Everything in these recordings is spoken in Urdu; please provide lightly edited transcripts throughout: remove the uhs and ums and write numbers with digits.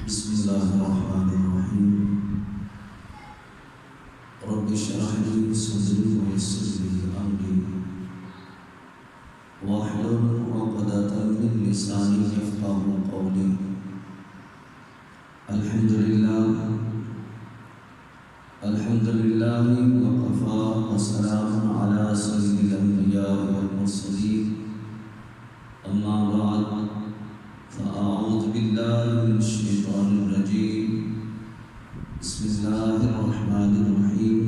بسم الله الرحمن الرحيم. رب اشرح لي صدري ويسر لي أمري واحلل عقدة من لساني يفقهوا قولي. الحمد لله وكفى وسلام على سيد الأنبياء والمرسلين. أما بعد فأعوذ بالله من الشيطان الرجيم. بسم الله الرحمن الرحيم.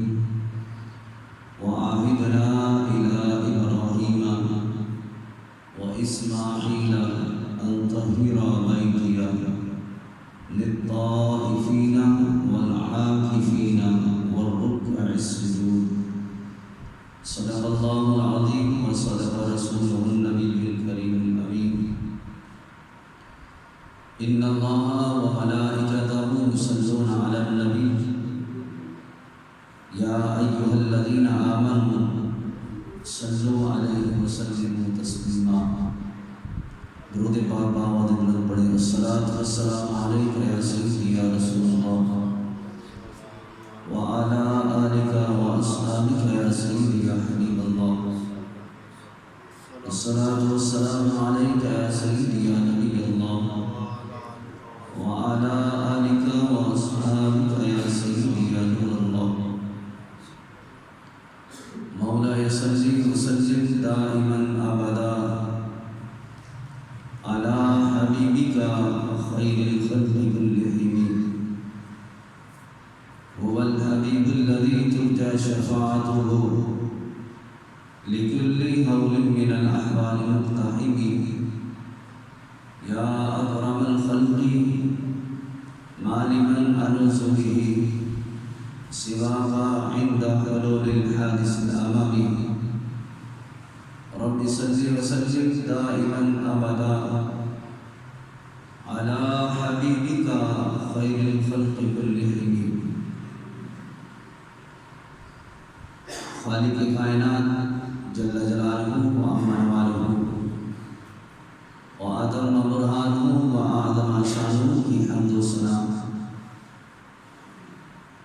وعهدنا إلى إبراهيم وإسماعيل أن طهر بيتي للطائفين والعاكفين والركع السجود. صدق الله العظيم وصدق رسوله النبي الكريم الأمين. إن الله وملائكته يصلون على النبي يا أيها الذين آمنوا صلوا عليه وسلموا تسليما. درود پاک باواد بلند پڑھیں. الصلاۃ والسلام علیک یا سیدی یا رسول اللہ وعلى آلك وأصحابك يا سيدي يا حبيب الله. الصلاة والسلام عليك يا سيدي يا نبي الله وعلى آلك وأصحابك يا سيدي يا نور الله. مولاي صل وسلم دائما أبدا على حبيبك خير الخلق كلهم. هو الحبيب الذي ترجى شفاعته لكل هول من الأحوال مقتحم. يا أكرم الخلق ما لمن أنس به سواك عند حلول الحادث الأمامي. رب صل وسلم دائما أبدا على حبيبك خير الخلق كلهم. خالق کائنات جل جلالہ و عظم والہ و اتم برہانہ و اعظم شانہ کی حمد و ثنا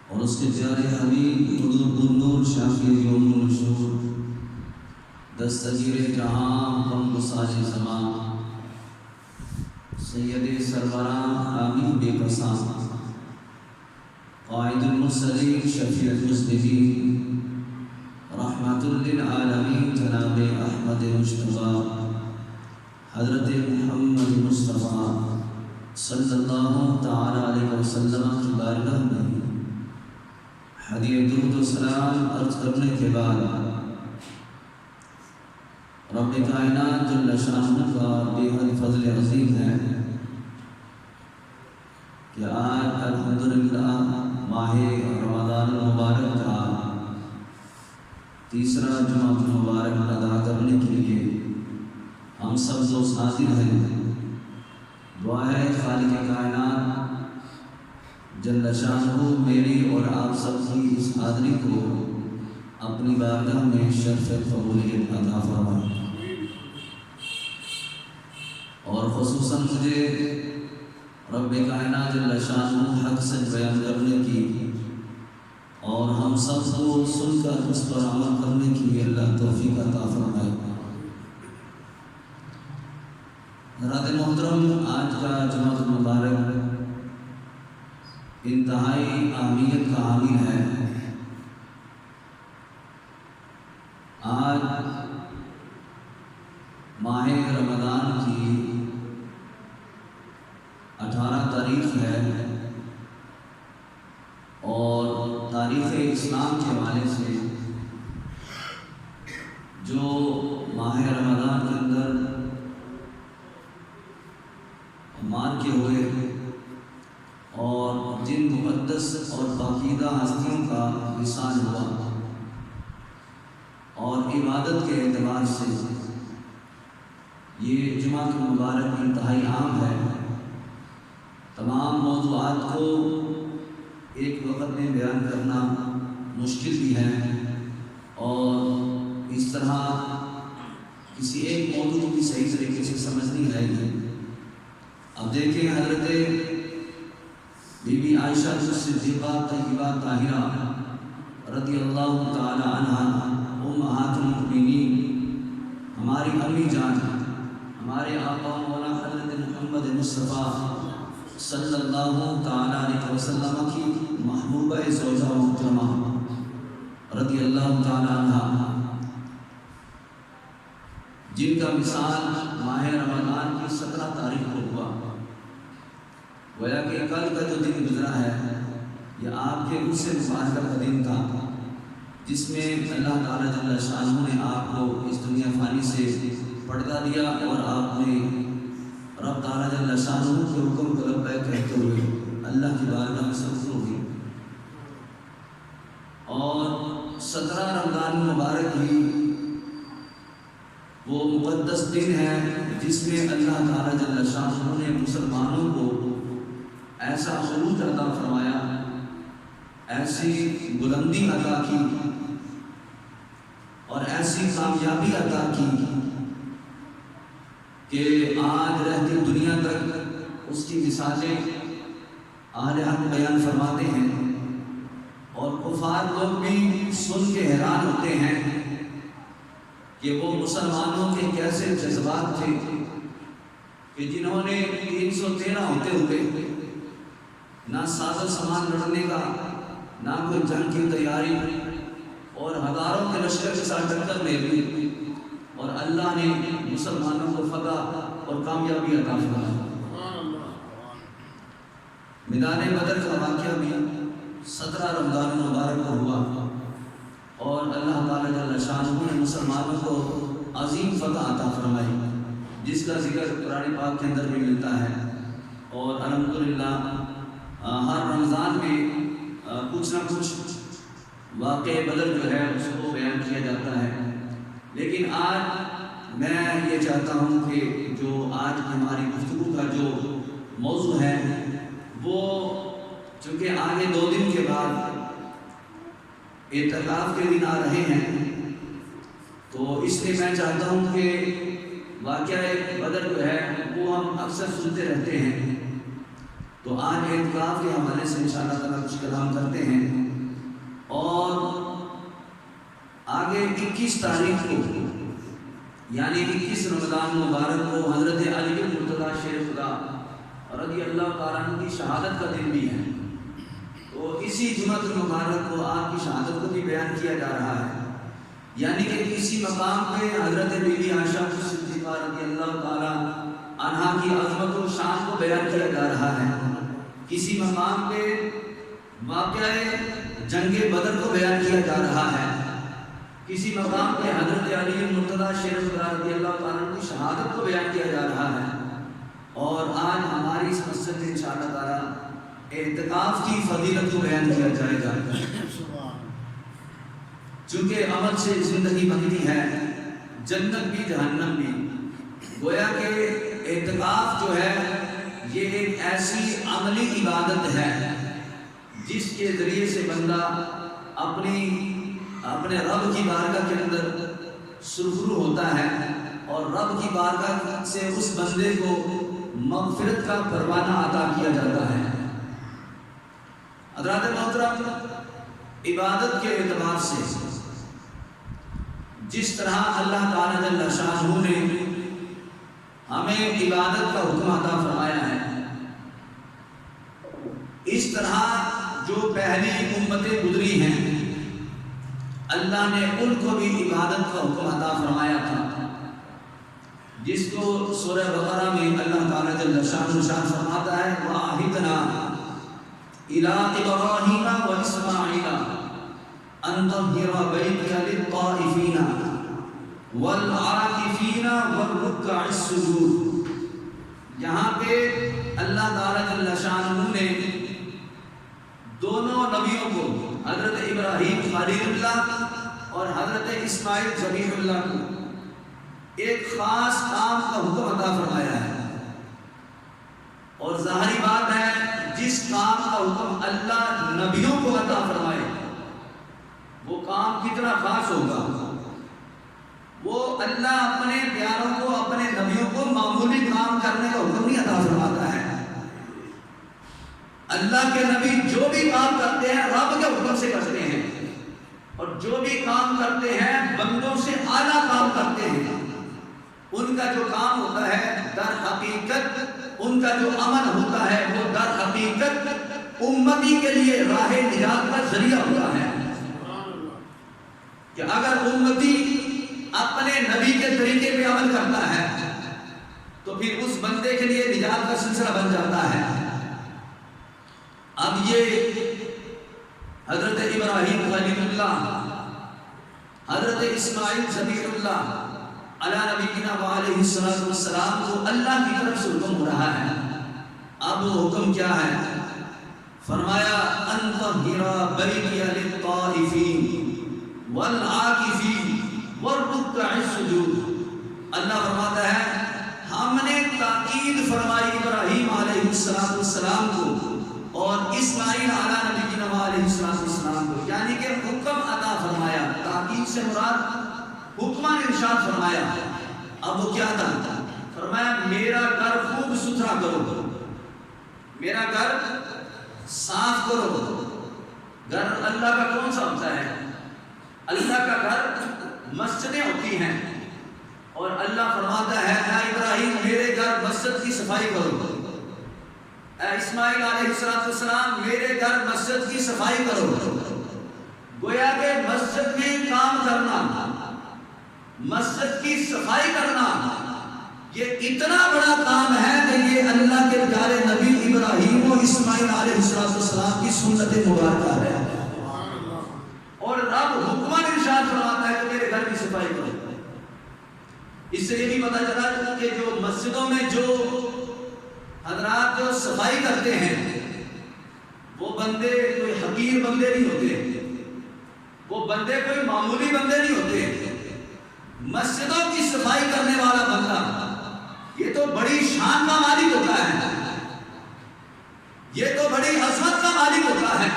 اور اس کے پیارے حبیب قطب النور شافی یوم النشور دستگیر جہاں غم گسار زمان سید سروران حامد بے قصاں قائد المرسلین شفیع المذنبین رحمت للعالمین جناب احمد مجتبی حضرت محمد مصطفیٰ صلی اللہ تعالی علیہ وسلم کی بارگاہ میں ہدیہ درود و سلام عرض کرنے کے بعد رب کائنات جل شانہ کا بے حد فضل عظیم ہے کہ آج الحمدللہ ماہ رمضان المبارک کا تیسرا جمعہ مبارک ادا کرنے کے لیے ہم سب دوست حاضر ہیں. دعا ہے خالق کائنات جل شانہ میری اور آپ سب کی اس حاضری کو اپنی بارگاہ میں شرف قبولیت عطا فرمائے اور خصوصاً مجھے رب کائنات جل شانہ حق سے بیان کرنے کی اور ہم سب کو سن کر اس پر عمل کرنے کی اللہ توفیق عطا فرمائے. حضرات محترم، آج کا جمعہ مبارک انتہائی اہمیت کا حامل ہے. آج ماہ رمضان کی 18 تاریخ ہے اور تاریخ اسلام کے حوالے سے جو ماہ رمضان کے اندر مار کے ہوئے اور جن مقدس اور پاکیزہ ہستیوں کا وصال ہوا اور عبادت کے اعتبار سے یہ جمعہ کی مبارک انتہائی عام ہے. تمام موضوعات کو ایک وقت میں بیان کرنا مشکل بھی ہے اور اس طرح کسی ایک موضوع کو بھی صحیح طریقے سے سمجھ نہیں آئے گی. اب دیکھیں حضرت عائشہ صدیقہ طیبہ طاہرہ رضی اللہ تعالی عنہا امہات المؤمنین، ہماری امی جان، ہمارے آقا مولا حضرت محمد مصطفیٰ صلی اللہ تعالی علیہ وسلم کی محبوبہ زوجہ محترمہ رضی اللہ تعالی عنہا، جن کا مثال ماہ رمضان کی 17 تاریخ کو ہوا۔ گویا کہ کل کا جو دن گزرا ہے یہ آپ کے اس سے مبارکہ کا دن تھا جس میں اللہ تعالیٰ جل شانہ نے آپ کو اس دنیا فانی سے پردہ دیا اور آپ نے رب تعالیٰ جل شانہ کے حکم کو لبیک کہتے ہوئے اللہ کی بارگاہ میں سرزور ہوئی۔ اور 17 رمضان مبارک ہی وہ مقدس دن ہے جس میں اللہ تعالیٰ جل شانہ نے مسلمانوں کو ایسا عروج عطا فرمایا، ایسی بلندی عطا کی اور ایسی کامیابی عطا کی کہ آج رہتی دنیا تک اس کی مثالیں اہل حق بیان فرماتے ہیں اور کفار لوگ بھی سن کے حیران ہوتے ہیں کہ وہ مسلمانوں کے کیسے جذبات تھے کہ جنہوں نے 313 ہوتے ہوئے نہ ساز و سامان لڑنے کا، نہ کوئی جنگ کی تیاری، اور ہزاروں کے لشکر کے ساتھ ٹکر لے لی اور اللہ نے مسلمانوں کو فتح اور کامیابی عطا فرمائی۔ میدان بدر کا واقعہ بھی 17 رمضان مبارک کو ہوا اور اللہ تعالیٰ جل شانہ نے مسلمانوں کو عظیم فتح عطا فرمائی، جس کا ذکر قرآن پاک کے اندر بھی ملتا ہے۔ اور الحمدللہ ہر رمضان میں کچھ نہ کچھ واقع بدر جو ہے اس کو بیان کیا جاتا ہے، لیکن آج میں یہ چاہتا ہوں کہ جو آج ہماری گفتگو کا جو موضوع ہے وہ چونکہ آگے 2 دن کے بعد اعتکاف کے دن آ رہے ہیں، تو اس لیے میں چاہتا ہوں کہ واقعہ بدر جو ہے وہ ہم اکثر سنتے رہتے ہیں، تو آج اعتکاف کے حوالے سے انشاءاللہ تعالیٰ کچھ کلام کرتے ہیں۔ اور آگے 21 تاریخ کو یعنی 21 رمضان مبارک کو حضرت علی مرتضیٰ شیر خدا رضی اللہ تعالیٰ عنہ کی شہادت کا دن بھی ہے، تو اسی جمعہ المبارک کو آپ کی شہادت کو بھی بیان کیا جا رہا ہے، یعنی کہ کسی مقام پہ حضرت بی بی عائشہ صدیقہ رضی اللہ تعالیٰ عنہا کی عظمت و شان کو بیان کیا جا رہا ہے، کسی مقام پہ واقعہ جنگ بدر کو بیان کیا جا رہا ہے، کسی مقام پہ حضرت علی مرتضیٰ شیر خدا رضی اللہ تعالیٰ کی شہادت کو بیان کیا جا رہا ہے۔ اور آج ہماری اس مسجد میں انشاءاللہ تعالیٰ اعتکاف کی فضیلت کو بیان کیا جائے گا، چونکہ عمل سے زندگی بنتی ہے، جنت بھی جہنم بھی۔ گویا کہ اعتکاف جو ہے یہ ایک ایسی عملی عبادت ہے جس کے ذریعے سے بندہ اپنے رب کی بارگاہ کے اندر سرخرو ہوتا ہے اور رب کی بارگاہ سے اس بندے کو مغفرت کا پروانہ عطا کیا جاتا ہے۔ حضرات محترم، عبادت کے اعتبار سے جس طرح اللہ تعالیٰ جل شانہ نے ہمیں عبادت کا حکم عطا فرمایا ہے، اس طرح جو پہلی امتیں گزری ہیں اللہ نے ان کو بھی عبادت کا حکم عطا فرمایا تھا، جس کو سورہ بقرہ میں اللہ تعالیٰ جل شانہ ارشاد فرماتا ہے وَعَهِدْنَا إِلَىٰ إِبْرَاهِيمَ وَإِسْمَاعِيلَ أَن طَهِّرَ بَيْتِيَ لِلطَّائِفِينَ وَالْعَاكِفِينَ وَالرُّكَّعِ السُّجُودِ۔ یہاں پہ اللہ تعالیٰ جل شانہ نے دونوں نبیوں کو، حضرت ابراہیم خلیل اللہ اور حضرت اسماعیل ذبیح اللہ کو ایک خاص کام کا حکم عطا فرمایا ہے، اور ظاہری بات ہے جس کام کا حکم اللہ نبیوں کو عطا فرمائے وہ کام کتنا خاص ہوگا۔ وہ اللہ اپنے پیاروں کو، اپنے نبیوں کو معمولی کام کرنے کا حکم نہیں عطا فرماتا ہے، اللہ کے نبی جو بھی کام کرتے ہیں رب کے حکم سے کرتے ہیں، اور جو بھی کام کرتے ہیں بندوں سے اعلیٰ کام کرتے ہیں۔ ان کا جو کام ہوتا ہے در حقیقت، ان کا جو عمل ہوتا ہے وہ در حقیقت امتی کے لیے راہ نجات کا ذریعہ ہوتا ہے، کہ اگر امتی اپنے نبی کے طریقے پہ عمل کرتا ہے تو پھر اس بندے کے لیے نجات کا سلسلہ بن جاتا ہے۔ اب یہ حضرت ابراہیم خلیل اللہ، حضرت اسماعیل ذبیح اللہ علی نبینا وعلیہ السلام کو اللہ کی طرف سے حکم ہو رہا ہے۔ اب وہ حکم کیا ہے؟ فرمایا ان طہر بیتی للطائفین والعاکفین والرکع السجود۔ اللہ فرماتا ہے ہم نے تاکید فرمائی ابراہیم علیہ السلام کو اور اسماعیل علی نبینا علیہ السلام کو، یعنی کہ حکم عطا فرمایا، تاکید سے مراد حکمان ارشاد فرمایا۔ اب وہ کیا تھا؟ فرمایا میرا گھر خوب ستھرا کرو، میرا گھر صاف کرو۔ گھر اللہ کا کون سا ہوتا ہے؟ اللہ کا گھر مسجدیں ہوتی ہیں، اور اللہ فرماتا ہے اے ابراہیم میرے گھر مسجد کی صفائی کرو، اے اسماعیل علیہ السلام میرے گھر مسجد کی صفائی کرو۔ گویا کہ مسجد میں کام کرنا، مسجد کی صفائی کرنا یہ اتنا بڑا کام ہے کہ یہ اللہ کے پیارے نبی ابراہیم و اسماعیل علیہ السلام کی سنت مبارکہ ہے، اور رب حکمان ارشاد فرماتا ہے کہ میرے گھر کی صفائی کرو۔ اس سے یہ بھی پتہ چلا کہ جو مسجدوں میں جو حضرات جو صفائی کرتے ہیں وہ بندے کوئی حقیر بندے نہیں ہوتے، وہ بندے کوئی معمولی بندے نہیں ہوتے۔ مسجدوں کی صفائی کرنے والا بندہ یہ تو بڑی شان کا مالک ہوتا ہے، یہ تو بڑی عظمت کا مالک ہوتا ہے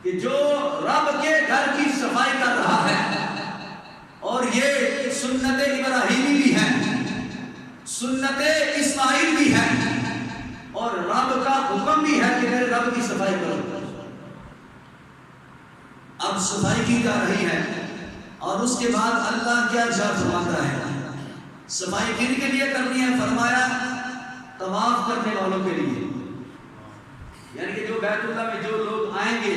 کہ جو رب کے گھر کی صفائی کر رہا ہے۔ اور یہ سنت ابراہیمی بھی ہے، سنت اسماعیل بھی ہے، اور رب کا حکم بھی ہے کہ میرے رب کی صفائی کرو۔ اب صفائی کی جا رہی ہے، اور اس کے بعد اللہ کیا ارشاد فرماتا ہے؟ صفائی کن کے لیے کرنی ہے؟ فرمایا طواف کرنے والوں کے لیے، یعنی کہ جو بیت اللہ میں جو لوگ آئیں گے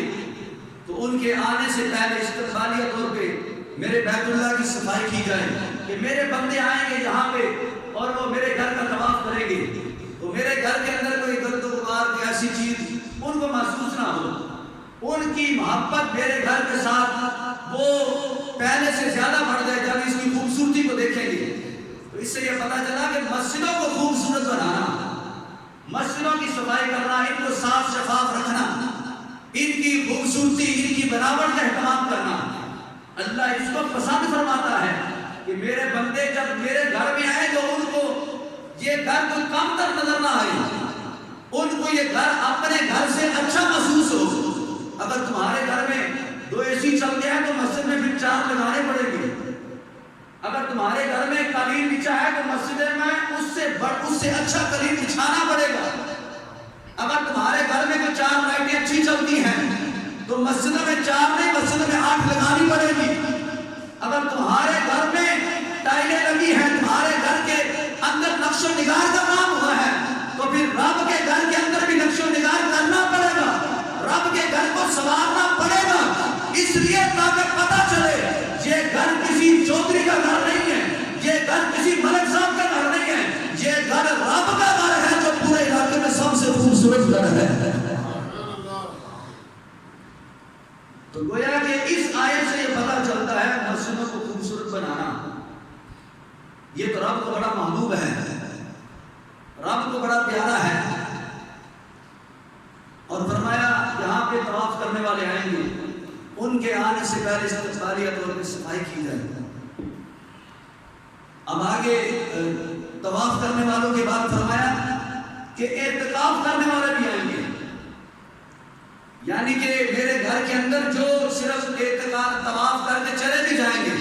تو ان کے آنے سے پہلے استقبالیہ طور پہ میرے بیت اللہ کی صفائی کی جائے، کہ میرے بندے آئیں گے یہاں پہ اور وہ میرے گھر کا طواف کریں گے تو میرے گھر کے اندر کوئی گرد و غبار کی ایسی چیز ان کو محسوس نہ ہو، ان کی محبت میرے گھر کے ساتھ وہ پہلے سے زیادہ بڑھ جائے جب اس کی خوبصورتی کو دیکھیں گے۔ تو اس سے یہ پتہ چلا کہ مسجدوں کو خوبصورت بنانا، مسجدوں کی صفائی کرنا، ان کو صاف شفاف رکھنا، ان کی خوبصورتی، ان کی بناوٹ کا اہتمام کرنا، اللہ اس کو پسند فرماتا ہے کہ میرے بندے جب میرے گھر میں آئے تو ان کو یہ گھر کوئی کم تر نظر نہ آئے، ان کو یہ گھر اپنے گھر سے اچھا محسوس ہو۔ اگر تمہارے گھر میں 2 اے سی چلتے ہیں تو مسجد میں پھر 4 لگانے پڑیں گے، اگر تمہارے گھر میں قالین بچھا ہے تو مسجد میں اس سے اچھا قالین بچھانا پڑے گا، اگر تمہارے گھر میں کوئی 4 لائٹیں اچھی چلتی ہیں تو مسجد میں 4 نہیں مسجد میں 8 لگانی پڑے گی، اگر تمہارے گھر میں ٹائلیں لگی ہیں، تمہارے گھر کے اندر نقش و نگار کا کام ہوا ہے تو پھر رب کے گھر کے اندر بھی نقش و نگار کرنا پڑے گا، رب کے گھر کو سنوارنا پڑے گا، اس لیے تاکہ پتہ چلے یہ گھر کسی چودھری کا گھر نہیں ہے، یہ گھر کسی ملک صاحب کا گھر نہیں ہے، یہ گھر رب کا گھر ہے جو پورے علاقے میں سب سے خوبصورت گھر ہے۔ تو گویا کہ اس آیت سے یہ پتہ چلتا ہے مسجدوں کو خوبصورت بنانا یہ تو رب کو بڑا محبوب ہے، رب کو بڑا پیارا ہے۔ اور فرمایا یہاں پہ طواف کرنے والے آئیں گے ان کے آنے سے پہلے استقبالیہ طور پہ صفائی کی جائے۔ اب آگے طواف کرنے والوں کے بعد فرمایا کہ اعتکاف کرنے والے بھی آئیں گے، یعنی کہ میرے گھر کے اندر جو صرف اعتکاف طواف کر کے چلے بھی جائیں گے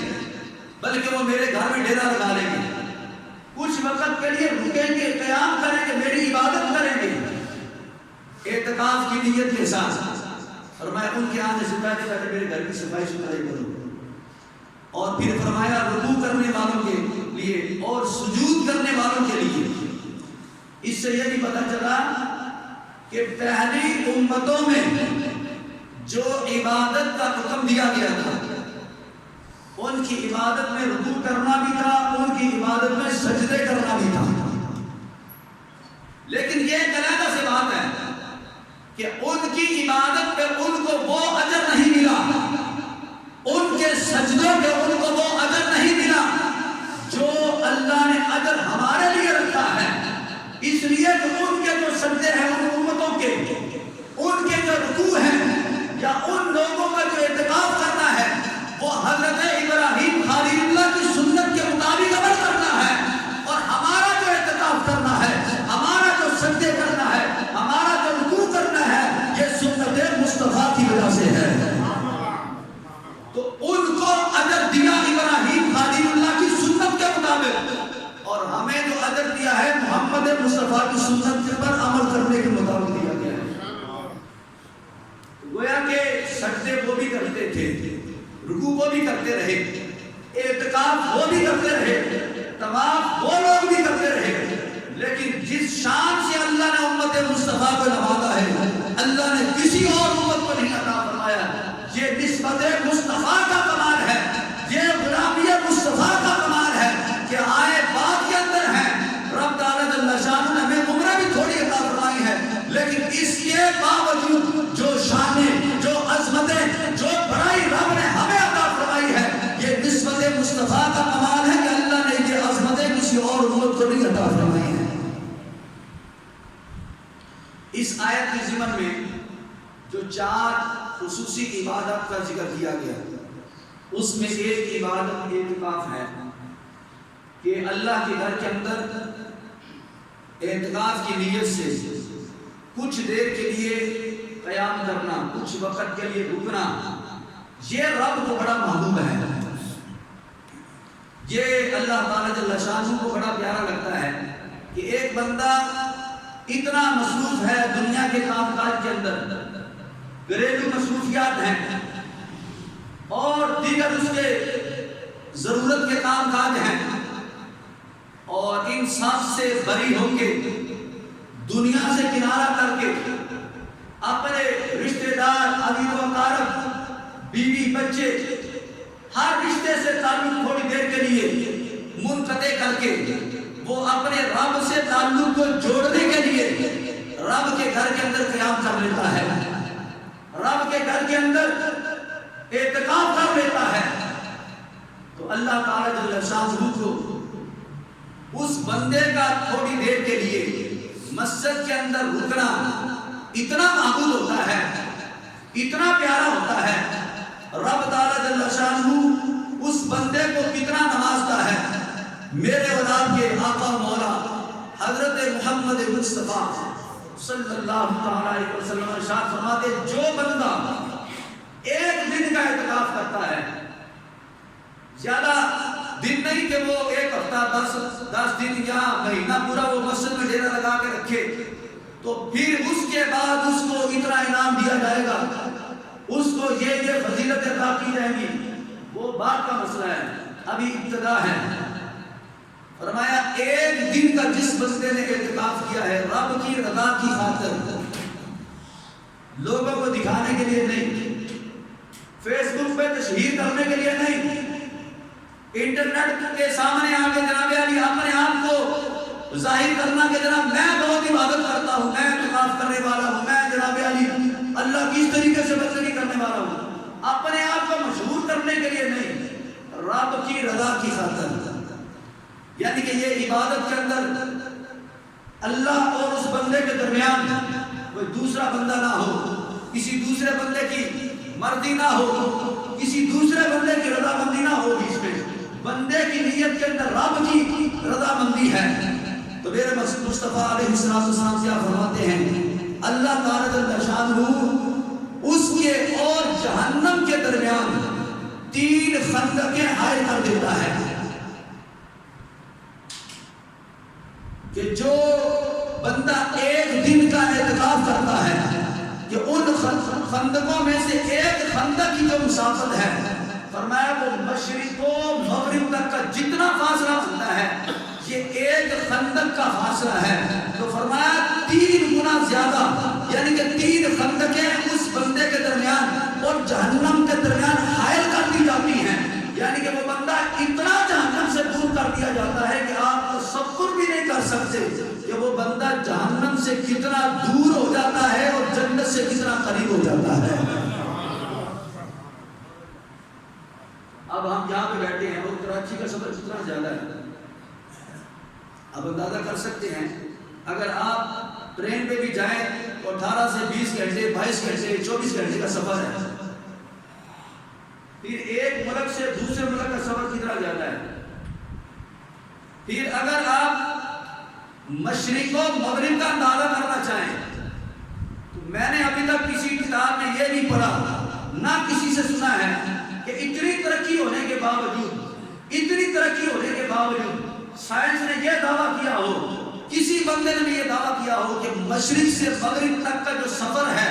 بلکہ وہ میرے گھر میں ڈیرا لگا لیں گے، کچھ وقت کے لیے رکیں گے، قیام کریں گے، میری عبادت کریں گے۔ نیت کے ساتھ فرمایا ان کے آنے سے پہلے میرے گھر کی صفائی ستھرائی کرو، اور پھر فرمایا رکوع کرنے والوں کے لیے اور سجود کرنے والوں کے لیے۔ اس سے یہ بھی پتہ چلا کہ پہلی امتوں میں جو عبادت کا حکم دیا گیا تھا ان کی عبادت میں رکوع کرنا بھی تھا، ان کی عبادت میں سجدے کرنا بھی تھا، لیکن یہ علیحدہ سے بات ہے کہ ان کی عبادت پہ ان کو وہ اجر نہیں ملا، ان کے سجدوں پہ ان کو وہ اجر نہیں ملا جو اللہ نے اجر ہمارے لیے رکھا ہے، اس لیے کہ ان کے جو سجدے ہیں ان امتوں کے، ان کے جو رکوع ہیں یا ان لوگوں کا جو اعتکاف کرنا ہے وہ حضرت ابراہیم خلیل اللہ کی سنت کے مطابق عمل کرنا ہے، اور ہمارا جو اعتکاف کرنا ہے، ہمارا جو سجدے کرنا ہے، ہمارا جو رکوع کرنا ہے، یہ سنت مصطفیٰ کی وجہ سے ہے۔ تو ان کو اجر دیا ابراہیم خلیل اللہ کی سنت کے مطابق، اور ہمیں جو اجر دیا ہے محمد مصطفیٰ کی سنت پر عمل کرنے کے مطابق دیا گیا ہے۔ گویا کہ سجدے وہ بھی کرتے تھے، رکوع وہ بھی کرتے رہے، اعتکاف وہ بھی کرتے رہے، طواف وہ لوگ بھی کرتے رہے، لیکن جس شان سے اللہ نے امت مصطفیٰ کو نوازا ہے اللہ نے کسی اور امت کو نہیں عطا فرمایا۔ یہ نسبت مصطفیٰ کا کمال ہے، یہ غلامی مصطفیٰ کا کمال ہے کہ آئے بات کے اندر ہے رب تعالیٰ جل شانہ نے ہمیں عمریں بھی تھوڑی عطا فرمائی ہے، لیکن اس کے باوجود جو شانیں، جو عظمتیں، جو بڑائی رب نے ہمیں عطا فرمائی ہے، یہ نسبت مصطفیٰ کا کمال ہے کہ اللہ نے یہ عظمتیں کسی اور امت کو نہیں عطا فرمائی ہیں۔ اس آیت کے ضمن میں جو 4 خصوصی عبادت کا ذکر کیا گیا اس میں ایک عبادت اعتکاف ہے کہ اللہ کے گھر کے اندر اعتکاف کی نیت سے کچھ دیر کے لیے قیام کرنا، کچھ وقت کے لیے رکنا، یہ رب کو بڑا محبوب ہے، یہ اللہ تعالیٰ جل شانہ کو بڑا پیارا لگتا ہے کہ ایک بندہ اتنا مصروف ہے دنیا کے کام کاج کے اندر، گھریلو مصروفیات ہیں اور دیگر اس کے ضرورت کے کام کاج ہیں، اور ان سب سے بری ہو کے دنیا سے کنارہ کر کے اپنے رشتہ دار، عزیز و اقارب، بیوی بچے، ہر رشتے سے تعلق تھوڑی دیر کے لیے منقطع کر کے وہ اپنے رب سے تعلق کو جوڑنے کے لیے رب کے گھر کے اندر قیام کر لیتا ہے، رب کے گھر کے اندر اعتکاف کر لیتا ہے، تو اللہ تعالیٰ جل شانہ کو اس بندے کا تھوڑی دیر کے لیے مسجد کے اندر رکنا اتنا معبود ہوتا ہے، اتنا پیارا ہوتا ہے، رب تعالیٰ جل شانہ اس بندے کو کتنا نوازتا ہے۔ میرے اولاد کے آقا مولا حضرت محمد مصطفیٰ صلی اللہ علیہ وسلم ارشاد فرماتے جو بندہ ایک دن کا اعتکاف کرتا ہے، زیادہ دن نہیں کہ وہ ایک ہفتہ 10 دن یا مہینہ پورا وہ مسجد میں ڈیرا لگا کے رکھے تو پھر اس کے بعد اس کو اتنا انعام دیا جائے گا، اس کو یہ فضیلت عطا کی جائے گی، وہ بات کا مسئلہ ہے، ابھی ابتدا ہے۔ فرمایا ایک دن کا جس بندے نے اعتکاف کیا ہے رب کی رضا کی خاطر، لوگوں کو دکھانے کے لیے نہیں، فیس بک پہ تشہیر کرنے کے لیے نہیں، انٹرنیٹ کے سامنے آ کے جناب علی اپنے آپ کو ظاہر کرنا کہ جناب میں بہت عبادت کرتا ہوں، میں اعتکاف کرنے والا ہوں، میں جناب علی اللہ کی اس طریقے سے بندگی کرنے والا ہوں، اپنے آپ کو مشہور کرنے کے لیے نہیں، رب کی رضا کی خاطر، یعنی کہ یہ عبادت کے اندر اللہ اور اس بندے کے درمیان کوئی دوسرا بندہ نہ ہو، کسی دوسرے بندے کی مرضی نہ ہو، کسی دوسرے بندے کی رضا مندی نہ ہو، اس میں بندے کی نیت کے اندر رب کی رضا مندی ہے۔ تو میرے مصطفیٰ علیہ السلام کیا فرماتے ہیں، اللہ تعالیٰ جل شانہ اس کے اور جہنم کے درمیان 3 خندقیں حائل کر دیتا ہے کہ جو بندہ ایک دن کا اعتکاف کرتا ہے کہ خندقوں میں سے ایک خندق کی جو مسافت ہے، فرمایا وہ مشرق و مغرب تک کا جتنا فاصلہ بنتا ہے یہ ایک خندق کا فاصلہ ہے، تو فرمایا 3 گنا زیادہ، یعنی کہ 3 خندقیں اس بندے کے درمیان اور جہنم کے درمیان حائل کر دی جاتی ہیں، یعنی کہ وہ بندہ اتنا جہنم سے دور کر دیا جاتا ہے کہ آپ تصور بھی نہیں کر سکتے کہ وہ بندہ جہنم سے کتنا دور ہو جاتا ہے اور جنت سے کتنا قریب ہو جاتا ہے۔ اب ہم یہاں پہ بیٹھے ہیں اور کراچی کا سفر کتنا زیادہ ہے، اب اندازہ کر سکتے ہیں اگر آپ ٹرین پہ بھی جائیں تو 18 سے 20 گھنٹے 22 گھنٹے 24 گھنٹے کا سفر ہے، پھر ایک ملک سے دوسرے ملک کا سفر کتنا زیادہ ہے، پھر اگر آپ مشرق و مغرب کا اندازہ کرنا چاہیں تو میں نے ابھی تک کسی کتاب میں یہ نہیں پڑھا نہ کسی سے سنا ہے کہ اتنی ترقی ہونے کے باوجود سائنس نے یہ دعویٰ کیا ہو، کسی بندے نے بھی یہ دعویٰ کیا ہو کہ مشرق سے مغرب تک کا جو سفر ہے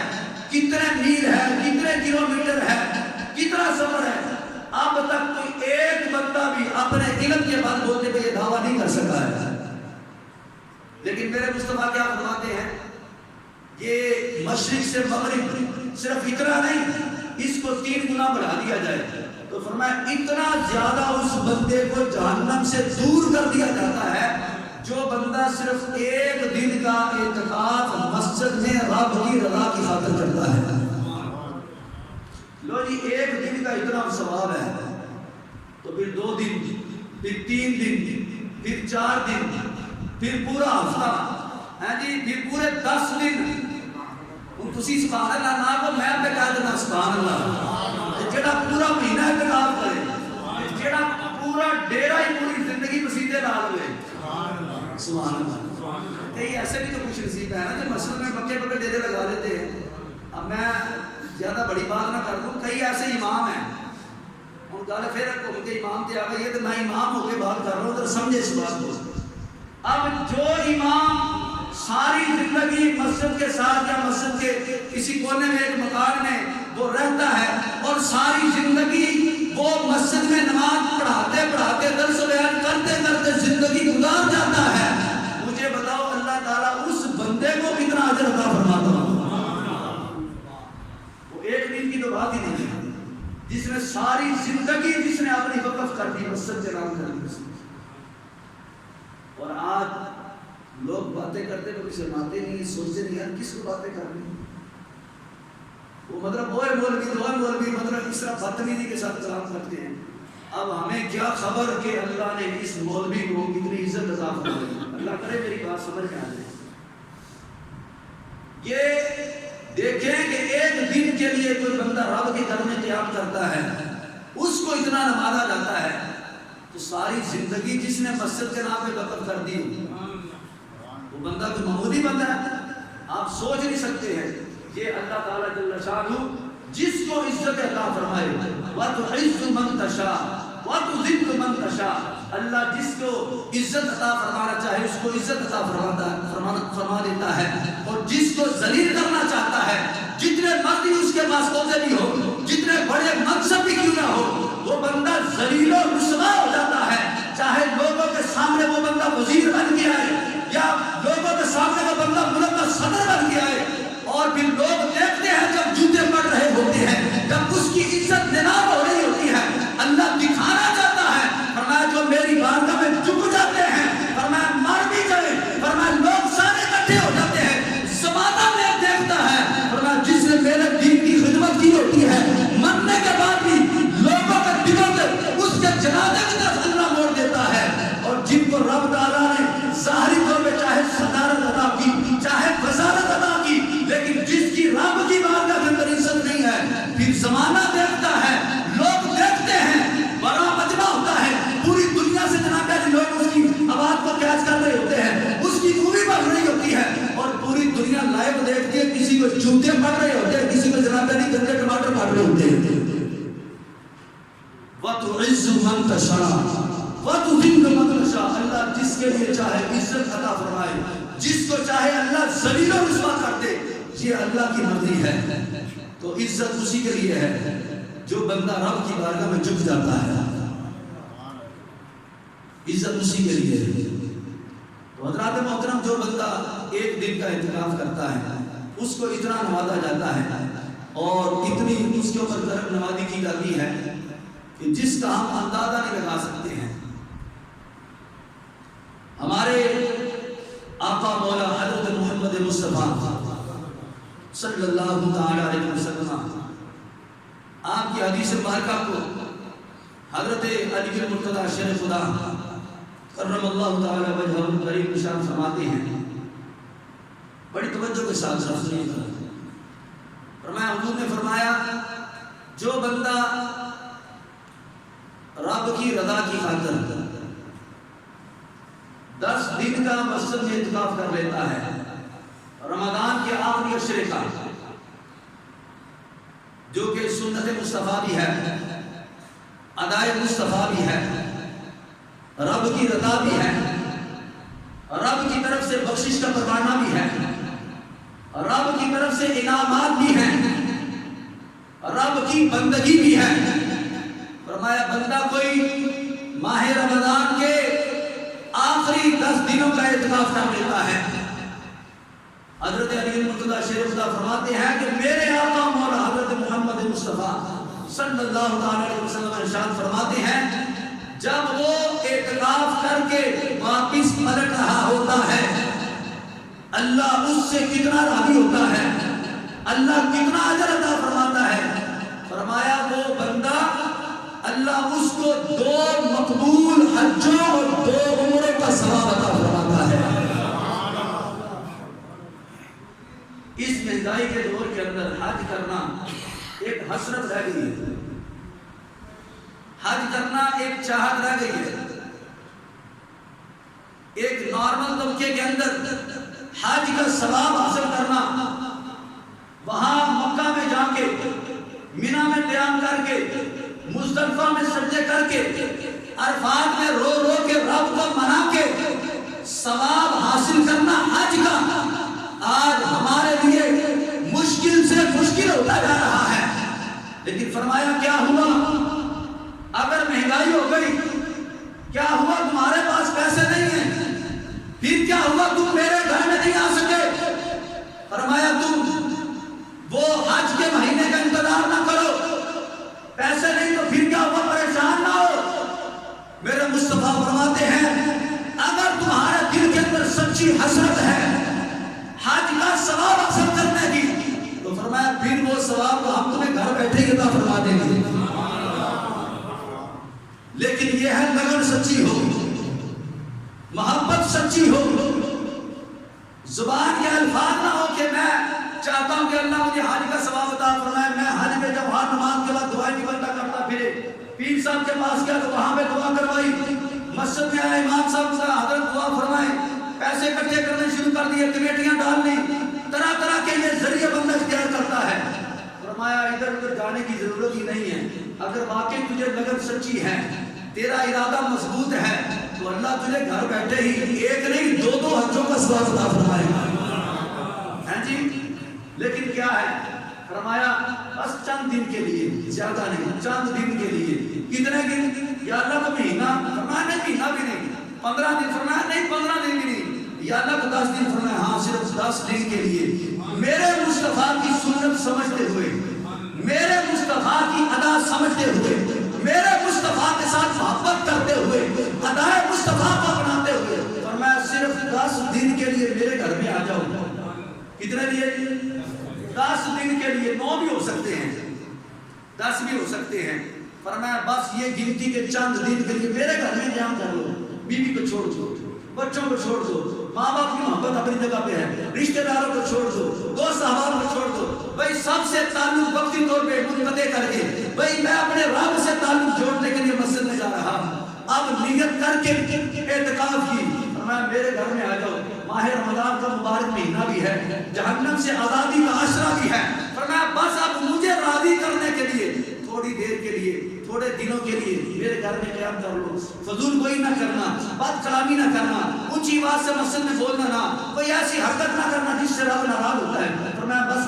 کتنے میل ہے، کتنے کلومیٹر ہے، کتنا سفر ہے، اب تک کوئی ایک بندہ بھی اپنے علم کے بعد بولتے پہ یہ دعویٰ نہیں کر سکا ہے۔ لیکن میرے مصطفیٰ کیا فرماتے ہیں، یہ مشرق سے مغرب صرف اتنا نہیں، اس کو 3 گنا بڑھا دیا جائے تو فرمایا اتنا زیادہ اس بندے کو جہنم سے دور کر دیا جاتا ہے جو بندہ صرف ایک دن کا اعتکاف مسجد میں رب کی رضا کی خاطر کرتا ہے۔ لو جی ایک دن کا اتنا ثواب ہے تو پھر 2 دن، پھر 3 دن، پھر 4 دن، پھر پورا ہفتہ، ہاں جی پھر پورے 10 دن، تسی سبحان اللہ نہ کو میں پہ کہہ دینا سبحان اللہ، جڑا پورا مہینہ اعتکاف کرے، جڑا پورا ڈیرہ ہی پوری زندگی مسیطے لا لے، سبحان اللہ۔ کئی ایسے بھی تو کچھ نصیب ہے نا جو مسجد میں پکے پکے ڈیرے لگا لیتے ہیں۔ اب میں زیادہ بڑی بات نہ کر دوں، کئی ایسے امام ہیں ان کا پھر ان کے امام تے آ گئی ہے تو میں امام ہو کے بات کر رہا ہوں تو سمجھے اس بات کو۔ اب جو امام ساری زندگی مسجد کے ساتھ یا مسجد کے کسی کونے میں ایک مکان میں وہ رہتا ہے اور ساری زندگی وہ مسجد میں نماز پڑھاتے پڑھاتے درس و بیان کرتے کرتے زندگی گزار جاتا ہے، مجھے بتاؤ اللہ تعالیٰ اس بندے کو کتنا اجر عطا فرماتا ہے؟ وہ ایک دن کی تو بات ہی نہیں ہے، جس نے ساری زندگی جس نے اپنی وقف کر دی مسجد کے نام کر دی۔ اور آج لوگ باتیں کرتے تو کسی مانتے نہیں، سوچتے نہیں یار کس کو باتیں کر رہی ہیں، وہ مطلب مولوی مطلب اس طرح بدتمیزی کے ساتھ کلام کرتے ہیں۔ اب ہمیں کیا خبر کہ اللہ نے اس مولوی کو کتنی عزت عطا فرمائی، اللہ کرے میری بات سمجھ میں آ جائے۔ یہ دیکھیں کہ ایک دن کے لیے کوئی بندہ رب کے گھر میں قیام کرتا ہے، اس کو اتنا نوازا جاتا ہے، تو ساری زندگی جس نے مسجد کے نام پہ وقف کر دی وہ بندہ کوئی معمولی بندہ ہے؟ آپ سوچ نہیں سکتے ہیں یہ اللہ تعالیٰ جل شانہ جس کو عزت عطا فرمائے، وَتُعِزُّ مَن تَشَاءُ وَتُذِلُّ مَن تَشَاءُ، اللہ جس کو عزت عطا فرمانا چاہے اس کو عزت عطا فرما دیتا ہے، اور جس کو ذلیل کرنا چاہتا ہے جتنے مرضی اس کے پاس عہدے بھی ہو، جتنے بڑے منصب بھی کیوں نہ ہو، وہ بندہ ذلیل و رسوا ہو جاتا ہے، چاہے لوگوں کے سامنے وہ بندہ وزیر بن کے آئے یا لوگوں کے سامنے وہ بندہ ملک کا صدر بن کے آئے، اور پھر لوگ دیکھتے ہیں جب جوتے پڑ رہے ہوتے ہیں، جب اس کی عزت نیلام ہو رہی ہوتی ہے، اللہ دکھانا چاہتا ہے، فرمایا جو میری بارگاہ میں جھک جاتے ہیں، فرمایا مر بھی جائے، فرمایا لوگ سارے اکٹھے ہو جاتے ہیں، زمانہ میں دیکھتا ہے، فرمایا جس نے میرے دین کی خدمت کی ہوتی ہے، مرنے کے بعد بھی لوگوں کے دلوں میں اس کے جنازے کی طرف اللہ موڑ دیتا ہے، اور جن کو رب تعالیٰ نے ظاہری طور پہ چاہے صدارت عطا کی چاہے وزارت عطا کی، لیکن جس کی رب کی بارگاہ کے اندر عزت نہیں ہے، پھر زمانہ دیکھتا ہے، لوگ دیکھتے ہیں، بڑا مجمع ہوتا ہے، پوری دنیا سے جناب لوگ اس کی آواز کو کیچ کر رہے ہوتے ہیں، اس کی مووی بن رہی ہوتی ہے، اور یہ اللہ کی مرضی ہے تو عزت اسی کے لیے ہے جو بندہ رب کی بارگاہ میں جھک جاتا ہے، عزت اسی کے لیے ہے۔ تو حضرات محترم، جو بندہ ایک دن کا اعتکاف کرتا ہے اس کو اتنا نوازا جاتا ہے اور اتنی اس کے اوپر کرم نوازی کی جاتی ہے کہ جس کا ہم اندازہ نہیں لگا سکتے ہیں۔ ہمارے آقا مولا حضرت محمد مصطفیٰ صلی اللہ تعالی علیہ وسلم، آپ کی حدیث مبارکہ کو حضرت علی المرتضیٰ شیر خدا کرم اللہ تعالی وجہہ الکریم نشان فرماتے ہیں، بڑی توجہ کے ساتھ سنیے گا۔ فرمایا، حضور نے فرمایا جو بندہ رب کی رضا کی خاطر 10 دن کا مسجد میں اعتکاف کر لیتا ہے، رمضان کے آخری عشرے کا، جو کہ سنت مصطفیٰ بھی ہے، ادائے مصطفیٰ بھی ہے، رب کی رضا بھی ہے، رب کی طرف سے بخشش کا پروانہ بھی ہے، رب کی طرف سے انعامات بھی ہیں، رب کی بندگی بھی ہے۔ فرمایا بندہ کوئی ماہ رمضان کے آخری 10 دنوں کا اعتکاف کر لیتا ہے، حضرت علی المرتضیٰ شیر خدا فرماتے ہیں کہ میرے آقا مولا حضرت محمد مصطفیٰ صلی اللہ علیہ وسلم ارشاد فرماتے ہیں جب وہ اعتکاف کر کے واپس پلٹ رہا ہوتا ہے اللہ اس سے کتنا راضی ہوتا ہے، اللہ کتنا اجر عطا فرماتا ہے۔ فرمایا وہ بندہ اللہ اس کو 2 مقبول حجوں اور 2 عمروں کا ثواب عطا فرماتا ہے۔ اس مہنگائی کے دور کے اندر حج کرنا ایک حسرت رہ گئی ہے، حج کرنا ایک چاہت رہ گئی ہے۔ ایک نارمل طبقے کے اندر حج کا ثواب حاصل کرنا، وہاں مکہ میں جا کے، مینا میں قیام کر کے، مزدلفہ میں سجدے کر کے، عرفات میں رو رو کے رب کو منا کے ثواب حاصل کرنا حج کا آج ہمارے لیے مشکل سے مشکل ہوتا جا رہا ہے۔ لیکن فرمایا کیا ہوا اگر مہنگائی ہو گئی، کیا ہوا تمہارے پاس پیسے نہیں ہیں، پھر کیا ہوا تم میرے گھر میں نہیں آ سکے؟ فرمایا تم وہ حج کے مہینے کا انتظار نہ کرو، پیسے نہیں تو پھر کیا ہوا پریشان نہ ہو۔ میرے مصطفیٰ فرماتے ہیں اگر تمہارے دل کے اندر سچی حسرت ہے حج کا ثواب حاصل کرنے کی تو فرمایا پھر وہ ثواب کو ہم تمہیں گھر بیٹھے عطا فرما دیں گے، لیکن یہ ہے لگن سچی ہو، محبت سچی ہو، زبان کے الفاظ نہ ہو کہ میں چاہتا ہوں کہ اللہ مجھے حج کا ثواب عطا فرمائے، میں حج میں جب ہر نماز کے بعد دعائیں نکلتا کرتا پھرے، پیر صاحب کے پاس گیا تو وہاں پہ دعا کروائی، مسجد میں آیا امام صاحب سے حضرت دعا فرمائے، پیسے اکٹھے کرنے شروع کر دیے، کمیٹیاں ڈال لی، طرح طرح کے یہ ذریعے بندہ اختیار کرتا ہے۔ فرمایا ادھر ادھر جانے کی ضرورت ہی نہیں ہے، اگر واقعی تجھے لگن سچی ہے، تیرا ارادہ مضبوط ہے تو اللہ تجھے گھر بیٹھے ہی ایک نہیں 2 حجوں کا ثواب عطا فرمائے گا، ہیں جی۔ لیکن کیا ہے؟ فرمایا بس چند دن کے لیے، زیادہ نہیں، چند دن کے لیے۔ کتنے دن؟ یا اللہ کو مہینہ؟ فرمایا نہیں مہینہ بھی نہیں، 15 دن۔ فرمایا نہیں 15 دن بھی نہیں، یا اللہ کو 10 دن۔ فرمایا ہاں صرف 10 دن کے لیے میرے مصطفیٰ کی سنت سمجھتے ہوئے، میرے مصطفیٰ کی ادا سمجھتے ہوئے، میرے مصطفیٰ کے ساتھ محبت کرتے ہوئے، ادائے مصطفیٰ کو اپناتے ہوئے، فرمایا صرف 10 دن کے لیے میرے گھر میں آ جاؤ۔ کتنے لیے؟ 10 دن کے لیے، 9 بھی ہو سکتے ہیں، 10 بھی ہو سکتے ہیں۔ فرمایا بس یہ گنتی کے چند دن کے لیے میرے گھر میں قیام کر لو، بیوی کو چھوڑ دو، بچوں کو چھوڑ دو، ماں باپ کی محبت اپنی جگہ پہ ہے، رشتہ داروں کو چھوڑ دو، دوست احباب کو چھوڑ دو، بھائی سب سے تعلق وقتی طور پہ منقطع کر کے، بھائی میں اپنے رب سے تعلق جوڑنے کے لیے مسجد میں جا رہا ہوں، اب نیت کر کے اعتکاف کی۔ فرمایا میرے گھر میں آ جاؤ، ماہ رمضان کا مبارک مہینہ بھی ہے، جہنم سے آزادی کا عشرہ بھی ہے۔ فرمایا بس اب مجھے راضی کرنے کے لیے تھوڑی دیر کے لیے، تھوڑے دنوں کے لیے میرے گھر میں قیام کر لو، فضول کوئی نہ کرنا، بد کلامی نہ کرنا، اونچی آواز سے مسجد میں بولنا نہ، کوئی ایسی حرکت نہ کرنا جس سے رب ناراض ہوتا ہے۔ فرمایا بس